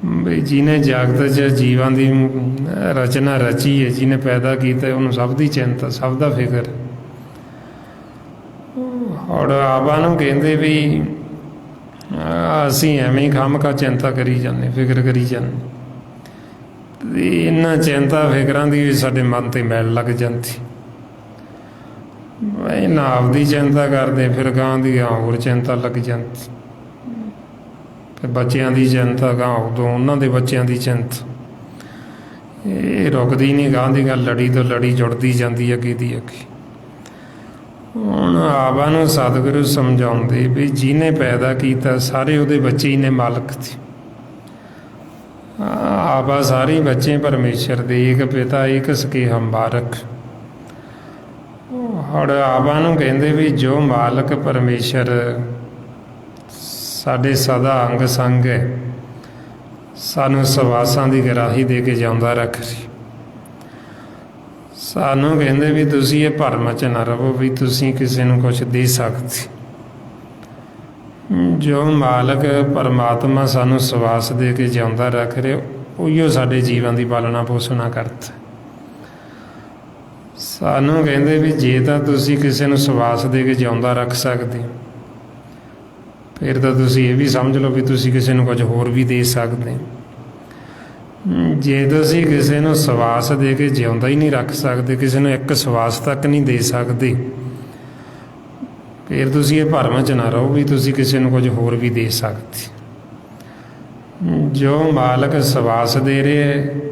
ਵੀ ਜਿਹਨੇ ਜਗਤ 'ਚ ਜੀਵਾਂ ਦੀ ਰਚਨਾ ਰਚੀ ਹੈ, ਜਿਹਨੇ ਪੈਦਾ ਕੀਤਾ ਉਹਨੂੰ ਸਭ ਦੀ ਚਿੰਤਾ, ਸਭ ਦਾ ਫਿਕਰ। ਔਰ ਆਬਾਂ ਨੂੰ ਕਹਿੰਦੇ ਵੀ ਅਸੀਂ ਐਵੇਂ ਹੀ ਖਾਮਖਾ ਚਿੰਤਾ ਕਰੀ ਜਾਂਦੇ, ਫਿਕਰ ਕਰੀ ਜਾਂਦੇ। ਇਹਨਾਂ ਚਿੰਤਾ ਫਿਕਰਾਂ ਦੀ ਸਾਡੇ ਮਨ 'ਤੇ ਮੈਲ ਲੱਗ ਜਾਂਦੀ। ਇਹਨਾਂ ਆਪਦੀ ਚਿੰਤਾ ਕਰਦੇ, ਫਿਰ ਗਾਂ ਦੀ ਹੋਰ ਚਿੰਤਾ ਲੱਗ ਜਾਂਦੀ। ਫਿਰ ਬੱਚਿਆਂ ਦੀ ਚਿੰਤਾ, ਗਾਂ ਉਦੋਂ ਉਹਨਾਂ ਦੇ ਬੱਚਿਆਂ ਦੀ ਚਿੰਤਾ। ਇਹ ਰੁਕਦੀ ਨਹੀਂ, ਗਾਂ ਦੀ ਗੱਲ ਲੜੀ ਤੋਂ ਲੜੀ ਜੁੜਦੀ ਜਾਂਦੀ ਅੱਗੇ ਦੀ ਅੱਗੇ। ਹੁਣ ਆਬਾਂ ਨੂੰ ਸਤਿਗੁਰੂ ਸਮਝਾਉਂਦੇ ਵੀ ਜਿਹਨੇ ਪੈਦਾ ਕੀਤਾ ਸਾਰੇ ਉਹਦੇ ਬੱਚੇ ਹੀ ਨੇ ਮਾਲਕ ਦੇ। ਆਬਾ ਸਾਰੇ ਬੱਚੇ ਪਰਮੇਸ਼ਰ ਦੇ, ਏਕ ਪਿਤਾ ਏਕ ਸਕੇ ਹਮ ਬਾਰਕ। ਔਰ ਆਬਾਂ ਨੂੰ ਕਹਿੰਦੇ ਵੀ ਜੋ ਮਾਲਕ ਪਰਮੇਸ਼ਰ ਸਾਡੇ ਸਦਾ ਅੰਗ ਸੰਗ ਹੈ, ਸਾਨੂੰ ਸਵਾਸਾਂ ਦੀ ਗਰਾਹੀ ਦੇ ਕੇ ਜਿਉਂਦਾ ਰੱਖ ਰਹੀ। ਸਾਨੂੰ ਕਹਿੰਦੇ ਵੀ ਤੁਸੀਂ ਇਹ ਭਰਮ 'ਚ ਨਾ ਰਹੋ ਵੀ ਤੁਸੀਂ ਕਿਸੇ ਨੂੰ ਕੁਛ ਦੇ ਸਕਦੇ। ਜੋ ਮਾਲਕ ਪਰਮਾਤਮਾ ਸਾਨੂੰ ਸਵਾਸ ਦੇ ਕੇ ਜਿਉਂਦਾ ਰੱਖ ਰਿਹਾ, ਉਹੀਓ ਸਾਡੇ ਜੀਵਨ ਦੀ ਪਾਲਣਾ ਪੋਸ਼ਣਾ ਕਰਦਾ। ਸਾਨੂੰ ਕਹਿੰਦੇ ਵੀ ਜੇ ਤਾਂ ਤੁਸੀਂ ਕਿਸੇ ਨੂੰ ਸਵਾਸ ਦੇ ਕੇ ਜਿਉਂਦਾ ਰੱਖ ਸਕਦੇ, ਫਿਰ ਤਾਂ ਤੁਸੀਂ ਇਹ ਵੀ ਸਮਝ ਲਓ ਵੀ ਤੁਸੀਂ ਕਿਸੇ ਨੂੰ ਕੁਝ ਹੋਰ ਵੀ ਦੇ ਸਕਦੇ। ਜੇ ਤੁਸੀਂ ਕਿਸੇ ਨੂੰ ਸਵਾਸ ਦੇ ਕੇ ਜਿਉਂਦਾ ਹੀ ਨਹੀਂ ਰੱਖ ਸਕਦੇ, ਕਿਸੇ ਨੂੰ ਇੱਕ ਸਵਾਸ ਤੱਕ ਨਹੀਂ ਦੇ ਸਕਦੇ, ਫਿਰ ਤੁਸੀਂ ਇਹ ਭਰਮ 'ਚ ਨਾ ਰਹੋ ਵੀ ਤੁਸੀਂ ਕਿਸੇ ਨੂੰ ਕੁਝ ਹੋਰ ਵੀ ਦੇ ਸਕਦੇ। ਜੋ ਮਾਲਕ ਸਵਾਸ ਦੇ ਰਿਹਾ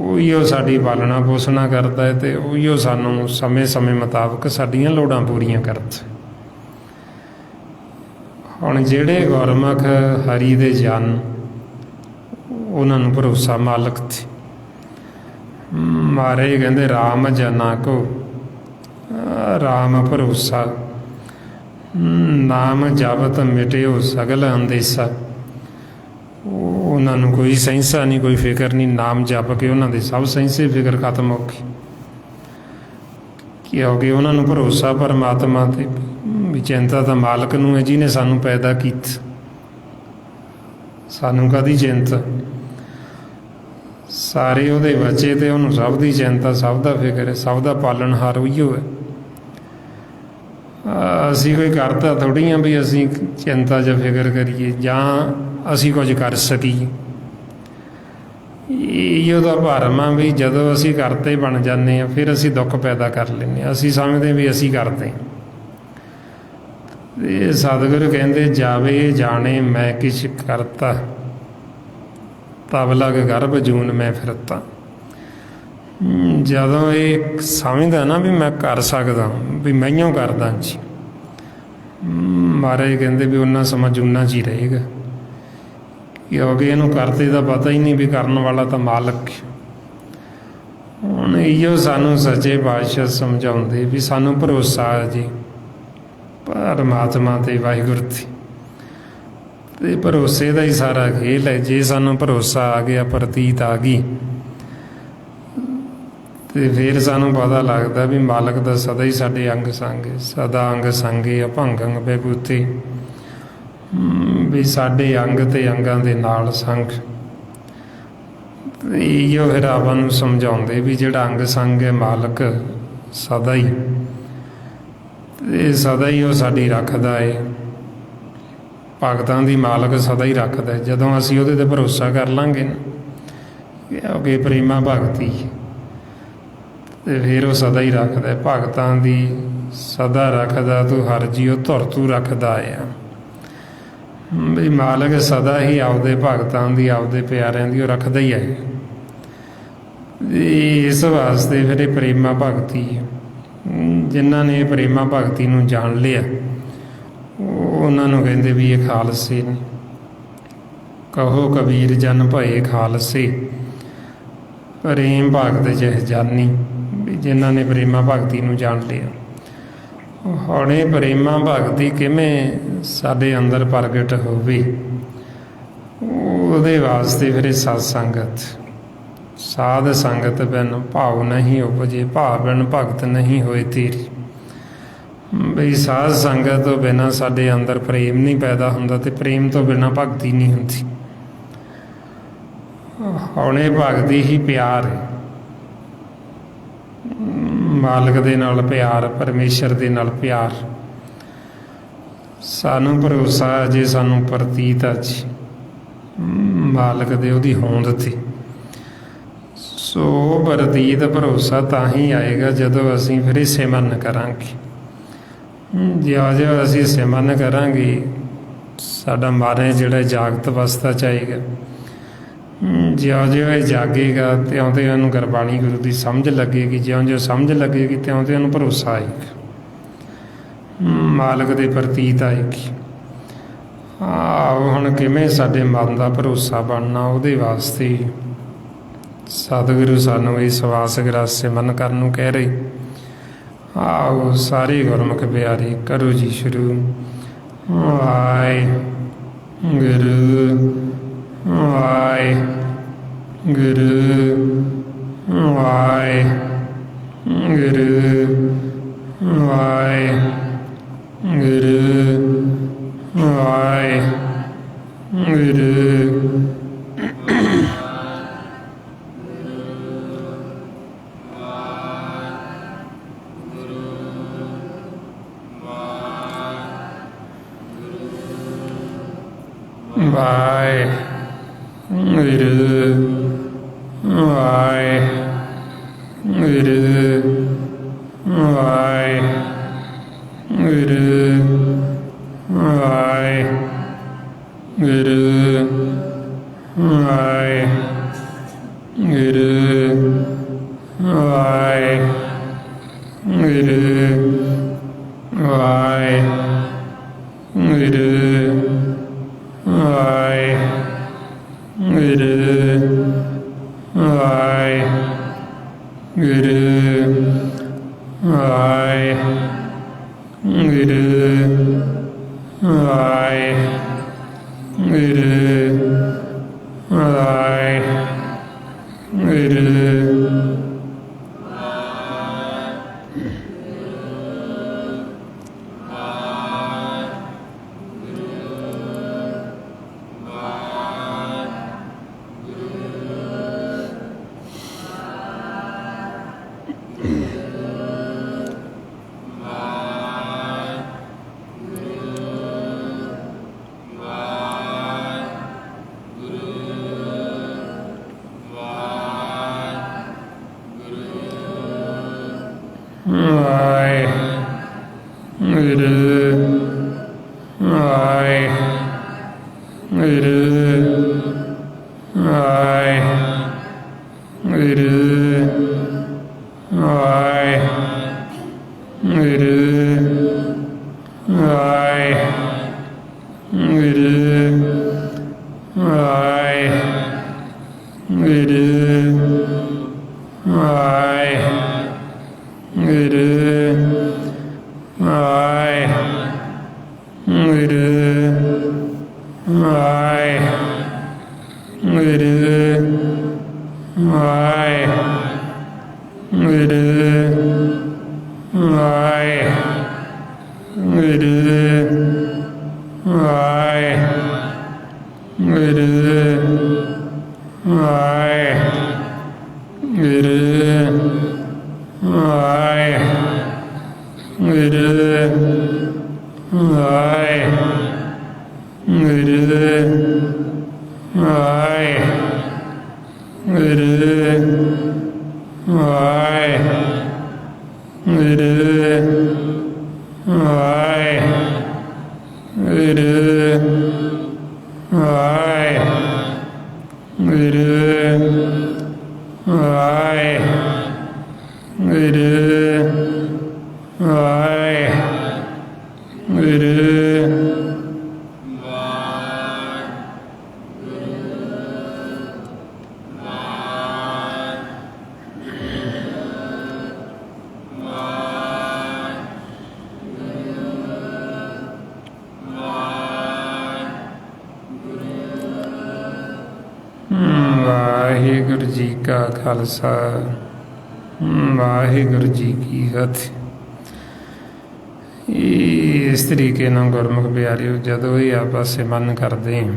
ਉਹੀਓ ਸਾਡੀ ਪਾਲਣਾ ਪੋਸ਼ਣਾ ਕਰਦਾ ਹੈ, ਅਤੇ ਉਹੀਓ ਸਾਨੂੰ ਸਮੇਂ ਸਮੇਂ ਮੁਤਾਬਕ ਸਾਡੀਆਂ ਲੋੜਾਂ ਪੂਰੀਆਂ ਕਰਦਾ। ਹੁਣ ਜਿਹੜੇ ਗੁਰਮੁਖ ਹਰੀ ਦੇ ਜਨ, ਉਹਨਾਂ ਨੂੰ ਭਰੋਸਾ ਮਾਲਕ 'ਤੇ। ਮਾਰੇ ਕਹਿੰਦੇ ਰਾਮ ਜਨਾ ਕੋ ਰਾਮ ਭਰੋਸਾ, ਨਾਮ ਜਪਤ ਮਿਟਿਓ ਸਗਲ ਅੰਦੇਸਾ। ਉਹਨਾਂ ਨੂੰ ਕੋਈ ਸਹਿੰਸਾ ਨਹੀਂ, ਕੋਈ ਫਿਕਰ ਨਹੀਂ। ਨਾਮ ਜਪ ਕੇ ਉਹਨਾਂ ਦੇ ਸਭ ਸਹਿੰਸੇ ਫਿਕਰ ਖਤਮ ਹੋ ਗਈ, ਕਿਉਂਕਿ ਉਹਨਾਂ ਨੂੰ ਭਰੋਸਾ ਪਰਮਾਤਮਾ 'ਤੇ। ਵੀ ਚਿੰਤਾ ਤਾਂ ਮਾਲਕ ਨੂੰ ਹੈ ਜਿਹਨੇ ਸਾਨੂੰ ਪੈਦਾ ਕੀਤਾ, ਸਾਨੂੰ ਕਾਹਦੀ ਚਿੰਤਾ। ਸਾਰੇ ਉਹਦੇ ਬੱਚੇ ਤੇ ਉਹਨੂੰ ਸਭ ਦੀ ਚਿੰਤਾ, ਸਭ ਦਾ ਫਿਕਰ ਹੈ, ਸਭ ਦਾ ਪਾਲਣਹਾਰ ਉਹੀਓ ਹੈ। ਅਸੀਂ ਕੋਈ ਕਰਤਾ ਥੋੜ੍ਹੀ ਹਾਂ ਵੀ ਅਸੀਂ ਚਿੰਤਾ ਜਾਂ ਫਿਕਰ ਕਰੀਏ ਜਾਂ ਅਸੀਂ ਕੁਝ ਕਰ ਸਕੀਏ। ਇਹੋ ਦਾ ਭਰਮ ਆ ਵੀ ਜਦੋਂ ਅਸੀਂ ਕਰਤੇ ਬਣ ਜਾਂਦੇ ਹਾਂ, ਫਿਰ ਅਸੀਂ ਦੁੱਖ ਪੈਦਾ ਕਰ ਲੈਂਦੇ ਹਾਂ। ਅਸੀਂ ਸਮਝਦੇ ਵੀ ਅਸੀਂ ਕਰਦੇ। ਇਹ ਸਤਿਗੁਰੂ ਕਹਿੰਦੇ ਜਾਵੇ ਜਾਣੇ ਮੈਂ ਕਿਛ ਕਰਤਾ, ਤਬ ਲਗ ਗਰਭ ਜੂਨ ਮੈਂ ਫਿਰਤਾ। ਜਦੋਂ ਇਹ ਸਮਝਦਾ ਨਾ ਵੀ ਮੈਂ ਕਰ ਸਕਦਾ, ਵੀ ਮੈਂਓ ਕਰਦਾ ਜੀ, ਮਹਾਰਾਜ ਕਹਿੰਦੇ ਵੀ ਉਹਨਾਂ ਸਮਾਂ ਜੂਨਾਂ 'ਚ ਹੀ ਰਹੇਗਾ, ਕਿਉਂਕਿ ਇਹਨੂੰ ਕਰਤੇ ਦਾ ਪਤਾ ਹੀ ਨਹੀਂ ਵੀ ਕਰਨ ਵਾਲਾ ਤਾਂ ਮਾਲਕ। ਹੁਣ ਇਹੋ ਸਾਨੂੰ ਸੱਚੇ ਪਾਤਸ਼ਾਹ ਸਮਝਾਉਂਦੇ ਵੀ ਸਾਨੂੰ ਭਰੋਸਾ ਜੀ ਪਰਮਾਤਮਾ 'ਤੇ, ਵਾਹਿਗੁਰੂ 'ਤੇ। ਅਤੇ ਭਰੋਸੇ ਦਾ ਹੀ ਸਾਰਾ ਖੇਲ ਹੈ। ਜੇ ਸਾਨੂੰ ਭਰੋਸਾ ਆ ਗਿਆ, ਪ੍ਰਤੀਤ ਆ ਗਈ, ਅਤੇ ਫਿਰ ਸਾਨੂੰ ਪਤਾ ਲੱਗਦਾ ਵੀ ਮਾਲਕ ਦਾ ਸਦਾ ਹੀ ਸਾਡੇ ਅੰਗ ਸੰਗ, ਸਦਾ ਅੰਗ ਸੰਗੇ ਅਭੰਗ ਅੰਗ ਬੈਬੂਤੇ। ਵੀ ਸਾਡੇ ਅੰਗ ਤੇ ਅੰਗਾਂ ਦੇ ਨਾਲ ਸੰਗ। ਇਹੋ ਫਿਰ ਆਪਾਂ ਨੂੰ ਸਮਝਾਉਂਦੇ ਵੀ ਜਿਹੜਾ ਅੰਗ ਸੰਗ ਹੈ ਮਾਲਕ ਸਦਾ ਹੀ, ਇਹ ਸਦਾ ਹੀ ਉਹ ਸਾਡੀ ਰੱਖਦਾ ਹੈ। ਭਗਤਾਂ ਦੀ ਮਾਲਕ ਸਦਾ ਹੀ ਰੱਖਦਾ। ਜਦੋਂ ਅਸੀਂ ਉਹਦੇ 'ਤੇ ਭਰੋਸਾ ਕਰ ਲਾਂਗੇ ਨਾ, ਕਿਉਂਕਿ ਪ੍ਰੇਮਾ ਭਗਤੀ, ਅਤੇ ਫਿਰ ਉਹ ਸਦਾ ਹੀ ਰੱਖਦਾ। ਭਗਤਾਂ ਦੀ ਸਦਾ ਰੱਖਦਾ ਤੂੰ ਹਰ ਜੀਓ ਧੁਰ ਤੂੰ ਰੱਖਦਾ ਆ। ਵੀ ਮਾਲਕ ਸਦਾ ਹੀ ਆਪਦੇ ਭਗਤਾਂ ਦੀ, ਆਪਦੇ ਪਿਆਰਿਆਂ ਦੀ ਉਹ ਰੱਖਦਾ ਹੀ ਹੈ। ਇਸ ਵਾਸਤੇ ਫਿਰ ਇਹ ਪ੍ਰੇਮਾ ਭਗਤੀ, ਜਿਨ੍ਹਾਂ ਨੇ ਪ੍ਰੇਮਾ ਭਗਤੀ ਨੂੰ ਜਾਣ ਲਿਆ, ਉਹਨਾਂ ਨੂੰ ਕਹਿੰਦੇ ਵੀ ਇਹ ਖਾਲਸੇ ਨੇ। ਕਹੋ ਕਬੀਰ ਜਨ ਭਏ ਖਾਲਸੇ, ਪ੍ਰੇਮ ਭਗਤ ਜਹ ਜਾਨੀ। ਵੀ ਜਿਨ੍ਹਾਂ ਨੇ ਪ੍ਰੇਮਾ ਭਗਤੀ ਨੂੰ ਜਾਣ ਲਿਆ ਹੁਣੇ ਪ੍ਰੇਮਾ ਭਗਤੀ ਕਿਵੇਂ ਸਾਡੇ ਅੰਦਰ ਪ੍ਰਗਟ ਹੋਵੇ, ਉਹਦੇ ਵਾਸਤੇ ਫਿਰ ਸਤ ਸੰਗਤ। ਸਾਧ ਸੰਗਤ ਬਿਨ ਭਾਵ ਨਹੀਂ ਉਪਜੇ, ਭਾਵ ਬਿਨ ਭਗਤ ਨਹੀਂ ਹੋਏ ਤੇਰੀ। ਬਈ ਸਾਧ ਸੰਗਤ ਤੋਂ ਬਿਨਾਂ ਸਾਡੇ ਅੰਦਰ ਪ੍ਰੇਮ ਨਹੀਂ ਪੈਦਾ ਹੁੰਦਾ, ਤੇ ਪ੍ਰੇਮ ਤੋਂ ਬਿਨਾਂ ਭਗਤੀ ਨਹੀਂ ਹੁੰਦੀ। ਹੁਣੇ ਭਗਤੀ ਹੀ ਪਿਆਰ ਹੈ, ਮਾਲਕ ਦੇ ਨਾਲ ਪਿਆਰ, ਪਰਮੇਸ਼ਰ ਦੇ ਨਾਲ ਪਿਆਰ। ਸਾਨੂੰ ਭਰੋਸਾ ਜੇ ਸਾਨੂੰ ਪ੍ਰਤੀਤ ਆ ਜੀ ਮਾਲਕ ਦੇ, ਉਹਦੀ ਹੋਂਦ ਤੇ। ਸੋ ਪ੍ਰਤੀਤ ਭਰੋਸਾ ਤਾਂ ਹੀ ਆਏਗਾ ਜਦੋਂ ਅਸੀਂ ਫਿਰ ਸਿਮਰਨ ਕਰਾਂਗੇ। ਜਿਉਂ ਅਸੀਂ ਸਿਮਰਨ ਕਰਾਂਗੇ ਸਾਡਾ ਮਨ ਜਿਹੜਾ ਜਾਗਤ ਅਵਸਥਾ 'ਚ ਆਏਗਾ। ਜਿਉਂ ਇਹ ਜਾਗੇਗਾ ਤਿਉਂ ਤੇ ਉਹਨੂੰ ਗੁਰਬਾਣੀ ਗੁਰੂ ਦੀ ਸਮਝ ਲੱਗੇਗੀ, ਜਿਉਂ ਸਮਝ ਲੱਗੇਗੀ ਤਿਉਂ ਤੇ ਉਹਨੂੰ ਭਰੋਸਾ ਆਏਗਾ, ਮਾਲਕ ਦੇ ਪ੍ਰਤੀਤ ਆਏਗੀ। ਹੁਣ ਕਿਵੇਂ ਸਾਡੇ ਮਨ ਦਾ ਭਰੋਸਾ ਬਣਨਾ, ਉਹਦੇ ਵਾਸਤੇ ਸਤਿਗੁਰੂ ਸਾਨੂੰ ਇਸ ਵਾਸਗ੍ਰਸ ਸਿਮਰਨ ਕਰਨ ਨੂੰ ਕਹਿ ਰਹੇ। ਆਓ ਸਾਰੇ ਗੁਰਮੁਖ ਪਿਆਰੇ ਕਰੋ ਜੀ ਸ਼ੁਰੂ। ਵਾਹਿਗੁਰੂ ਵਾਹਿਗੁਰੂ ਵਾਹਿਗੁਰੂ ਵਾਹਿਗੁਰੂ ਵਾਹਿਗੁਰੂ। ਵਾਹਿਗੁਰੂ ਵਾਹਿਗੁਰੂ ਵਾਹਿਗੁਰੂ ਵਾਹਿਗੁਰੂ ਵਾਹਿਗੁਰੂ ਵਾਹਿਗੁਰੂ जी का खालसा वाहिगुरु जी की फतेह। इस तरीके ਨਾਲ ਗੁਰਮੁਖ ਪਿਆਰਿਓ ਜਦੋਂ ਹੀ ਆਪਾਂ ਸਿਮਰਨ ਕਰਦੇ ਹਾਂ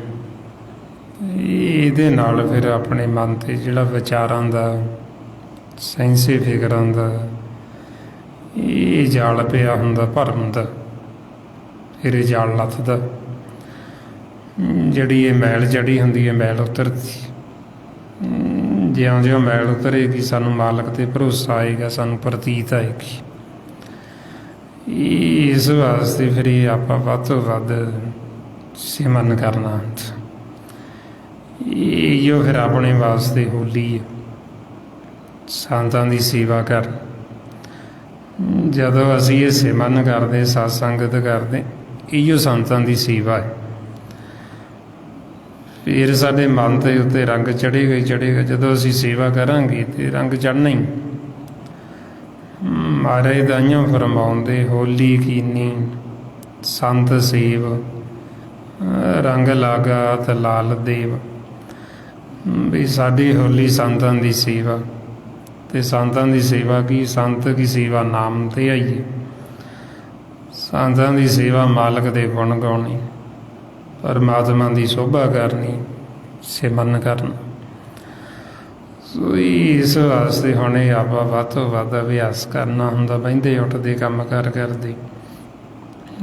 ਇਹਦੇ ਨਾਲ ਫਿਰ ਆਪਣੇ ਮਨ ਤੇ ਜਿਹੜਾ ਵਿਚਾਰਾਂ ਦਾ ਸੈਂਸੇ ਫਿਕਰਾਂ ਦਾ ਇਹ ਜਾਲ ਪਿਆ ਹੁੰਦਾ ਭਰਮ ਦਾ, ਫਿਰ ਇਹ ਜਾਲ ਲੱਥਦਾ। ਜਿਹੜੀ ਇਹ ਮੈਲ ਚੜੀ ਹੁੰਦੀ ਹੈ ਮੈਲ ਉਤਰਦੀ। ਜਿਉਂ-ਜਿਉਂ ਮੈਲ ਉਤਰੇਗੀ ਸਾਨੂੰ ਮਾਲਕ ਤੇ ਭਰੋਸਾ ਆਏਗਾ, ਸਾਨੂੰ ਪ੍ਰਤੀਤ ਆਏਗੀ। ਇਸ ਵਾਸਤੇ ਫਿਰ ਇਹ ਆਪਾਂ ਵੱਧ ਤੋਂ ਵੱਧ ਸਿਮਰਨ ਕਰਨਾ। ਇਹੋ ਫਿਰ ਆਪਣੇ ਵਾਸਤੇ ਹੋਲੀ ਹੈ, ਸੰਤਾਂ ਦੀ ਸੇਵਾ ਕਰ। ਜਦੋਂ ਅਸੀਂ ਇਹ ਸਿਮਰਨ ਕਰਦੇ, ਸਤ ਸੰਗਤ ਕਰਦੇ, ਇਹੋ ਸੰਤਾਂ ਦੀ ਸੇਵਾ ਹੈ। ਫਿਰ ਸਾਡੇ ਮਨ ਦੇ ਉੱਤੇ ਰੰਗ ਚੜ੍ਹੇਗਾ ਹੀ ਚੜ੍ਹੇਗਾ। ਜਦੋਂ ਅਸੀਂ ਸੇਵਾ ਕਰਾਂਗੇ ਤੇ ਰੰਗ ਚੜ੍ਹਨਾ ਹੀ। ਮਹਾਰਾਜ ਦਾਈਆਂ ਫਰਮਾਉਂਦੇ ਹੋਲੀ ਕੀਨੀ ਸੰਤ ਸੇਵ ਰੰਗ ਲਾਗਾ ਤੇ ਲਾਲ ਦੇਵ। ਵੀ ਸਾਡੀ ਹੋਲੀ ਸੰਤਾਂ ਦੀ ਸੇਵਾ। ਤੇ ਸੰਤਾਂ ਦੀ ਸੇਵਾ ਕੀ? ਸੰਤ ਕੀ ਸੇਵਾ ਨਾਮ ਤੇ ਆਈਏ। ਸੰਤਾਂ ਦੀ ਸੇਵਾ ਮਾਲਕ ਦੇ ਗੁਣ ਗਾਉਣੇ, ਪਰਮਾਤਮਾ ਦੀ ਸ਼ੋਭਾ ਕਰਨੀ, ਸਿਮਰਨ ਕਰਨਾ। ਸੋ ਇਸ ਵਾਸਤੇ ਹੁਣ ਇਹ ਆਪਾਂ ਵੱਧ ਤੋਂ ਵੱਧ ਅਭਿਆਸ ਕਰਨਾ ਹੁੰਦਾ। ਬਹਿੰਦੇ ਉੱਠਦੇ ਕੰਮ ਕਾਰ ਕਰਦੇ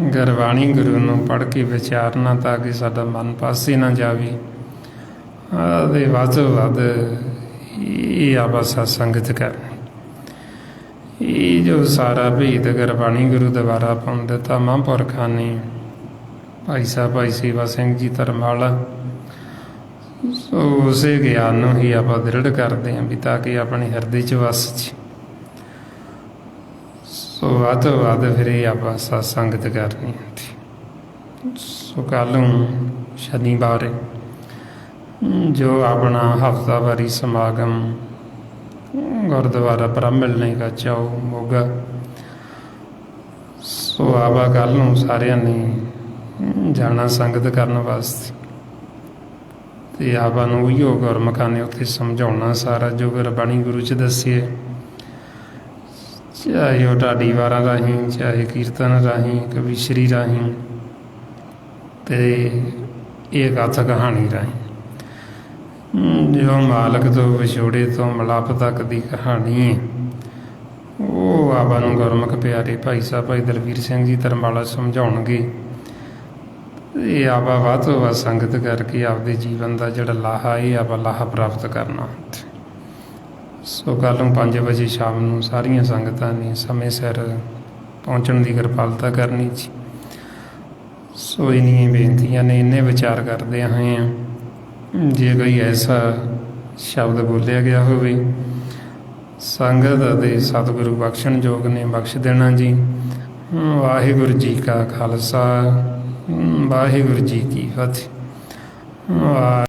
ਗੁਰਬਾਣੀ ਗੁਰੂ ਨੂੰ ਪੜ੍ਹ ਕੇ ਵਿਚਾਰਨਾ ਤਾਂ ਕਿ ਸਾਡਾ ਮਨ ਪਾਸੇ ਨਾ ਜਾਵੇ। ਅਤੇ ਵੱਧ ਤੋਂ ਵੱਧ ਇਹ ਆਪਾਂ ਸਤ ਸੰਗਤ ਕਰਨੀ। ਇਹ ਜੋ ਸਾਰਾ ਭੇਦ ਗੁਰਬਾਣੀ ਗੁਰੂ ਦੁਆਰਾ ਆਪਾਂ ਨੂੰ ਦਿੱਤਾ ਮਹਾਂਪੁਰਖਾਂ ਨੇ, ਭਾਈ ਸਾਹਿਬ ਭਾਈ ਸੇਵਾ ਸਿੰਘ ਜੀ ਧਰਮਾਲਾ। ਸੋ ਉਸੇ ਗਿਆਨ ਨੂੰ ਹੀ ਆਪਾਂ ਦ੍ਰਿੜ ਕਰਦੇ ਹਾਂ ਵੀ ਤਾਂ ਕਿ ਆਪਣੇ ਹਿਰਦੇ 'ਚ ਵਸ ਜੀ। ਸੋ ਵੱਧ ਤੋਂ ਵੱਧ ਫਿਰ ਇਹ ਆਪਾਂ ਸਤ ਸੰਗਤ ਕਰਨੀ ਹੁੰਦੀ। ਸੋ ਕੱਲ੍ਹ ਨੂੰ ਸ਼ਨੀਵਾਰ ਜੋ ਆਪਣਾ ਹਫ਼ਤਾਵਾਰੀ ਸਮਾਗਮ ਗੁਰਦੁਆਰਾ ਬ੍ਰਹਮਿਲਨੀ ਕਾ ਚੌ ਮੋਗਾ। ਸੋ ਆਪਾਂ ਕੱਲ੍ਹ ਨੂੰ ਸਾਰਿਆਂ ਨੇ ਜਾਣਾ ਸੰਗਤ ਕਰਨ ਵਾਸਤੇ। ਅਤੇ ਆਪਾਂ ਨੂੰ ਉਹੀਓ ਗੁਰਮੁਖਾਂ ਨੇ ਉੱਥੇ ਸਮਝਾਉਣਾ ਸਾਰਾ ਜੋ ਗੁਰਬਾਣੀ ਗੁਰੂ 'ਚ ਦੱਸੇ, ਚਾਹੇ ਉਹ ਢਾਡੀ ਵਾਰਾਂ ਰਾਹੀਂ, ਚਾਹੇ ਕੀਰਤਨ ਰਾਹੀਂ, ਕਵੀਸ਼ਰੀ ਰਾਹੀਂ, ਅਤੇ ਇਹ ਕਥਾ ਕਹਾਣੀ ਰਾਹੀਂ। ਜੋ ਮਾਲਕ ਤੋਂ ਵਿਛੋੜੇ ਤੋਂ ਮਿਲਾਪ ਤੱਕ ਦੀ ਕਹਾਣੀ ਹੈ ਉਹ ਆਪਾਂ ਨੂੰ ਗੁਰਮੁਖ ਪਿਆਰੇ ਭਾਈ ਸਾਹਿਬ ਭਾਈ ਦਲਵੀਰ ਸਿੰਘ ਜੀ ਧਰਮਾਲਾ ਸਮਝਾਉਣਗੇ। ਇਹ ਆਪਾਂ ਵੱਧ ਤੋਂ ਵੱਧ ਸੰਗਤ ਕਰਕੇ ਆਪਦੇ ਜੀਵਨ ਦਾ ਜਿਹੜਾ ਲਾਹਾ ਇਹ ਆਪਾਂ ਲਾਹਾ ਪ੍ਰਾਪਤ ਕਰਨਾ। ਸੋ ਕੱਲ੍ਹ ਨੂੰ 5 ਵਜੇ ਸ਼ਾਮ ਨੂੰ ਸਾਰੀਆਂ ਸੰਗਤਾਂ ਨੇ ਸਮੇਂ ਸਿਰ ਪਹੁੰਚਣ ਦੀ ਕਿਰਪਾਲਤਾ ਕਰਨੀ ਜੀ। ਸੋ ਇੰਨੀਆਂ ਬੇਨਤੀਆਂ ਨੇ, ਇੰਨੇ ਵਿਚਾਰ ਕਰਦੇ ਆਏ ਹਾਂ। ਜੇ ਕੋਈ ਐਸਾ ਸ਼ਬਦ ਬੋਲਿਆ ਗਿਆ ਹੋਵੇ ਸੰਗਤ ਅਤੇ ਸਤਿਗੁਰੂ ਬਖਸ਼ਣ ਯੋਗ ਨੇ, ਬਖਸ਼ ਦੇਣਾ ਜੀ। ਵਾਹਿਗੁਰੂ ਜੀ ਕਾ ਖਾਲਸਾ ਵਾਹਿਗੁਰੂ ਜੀ ਕੀ ਫਤਿਹ।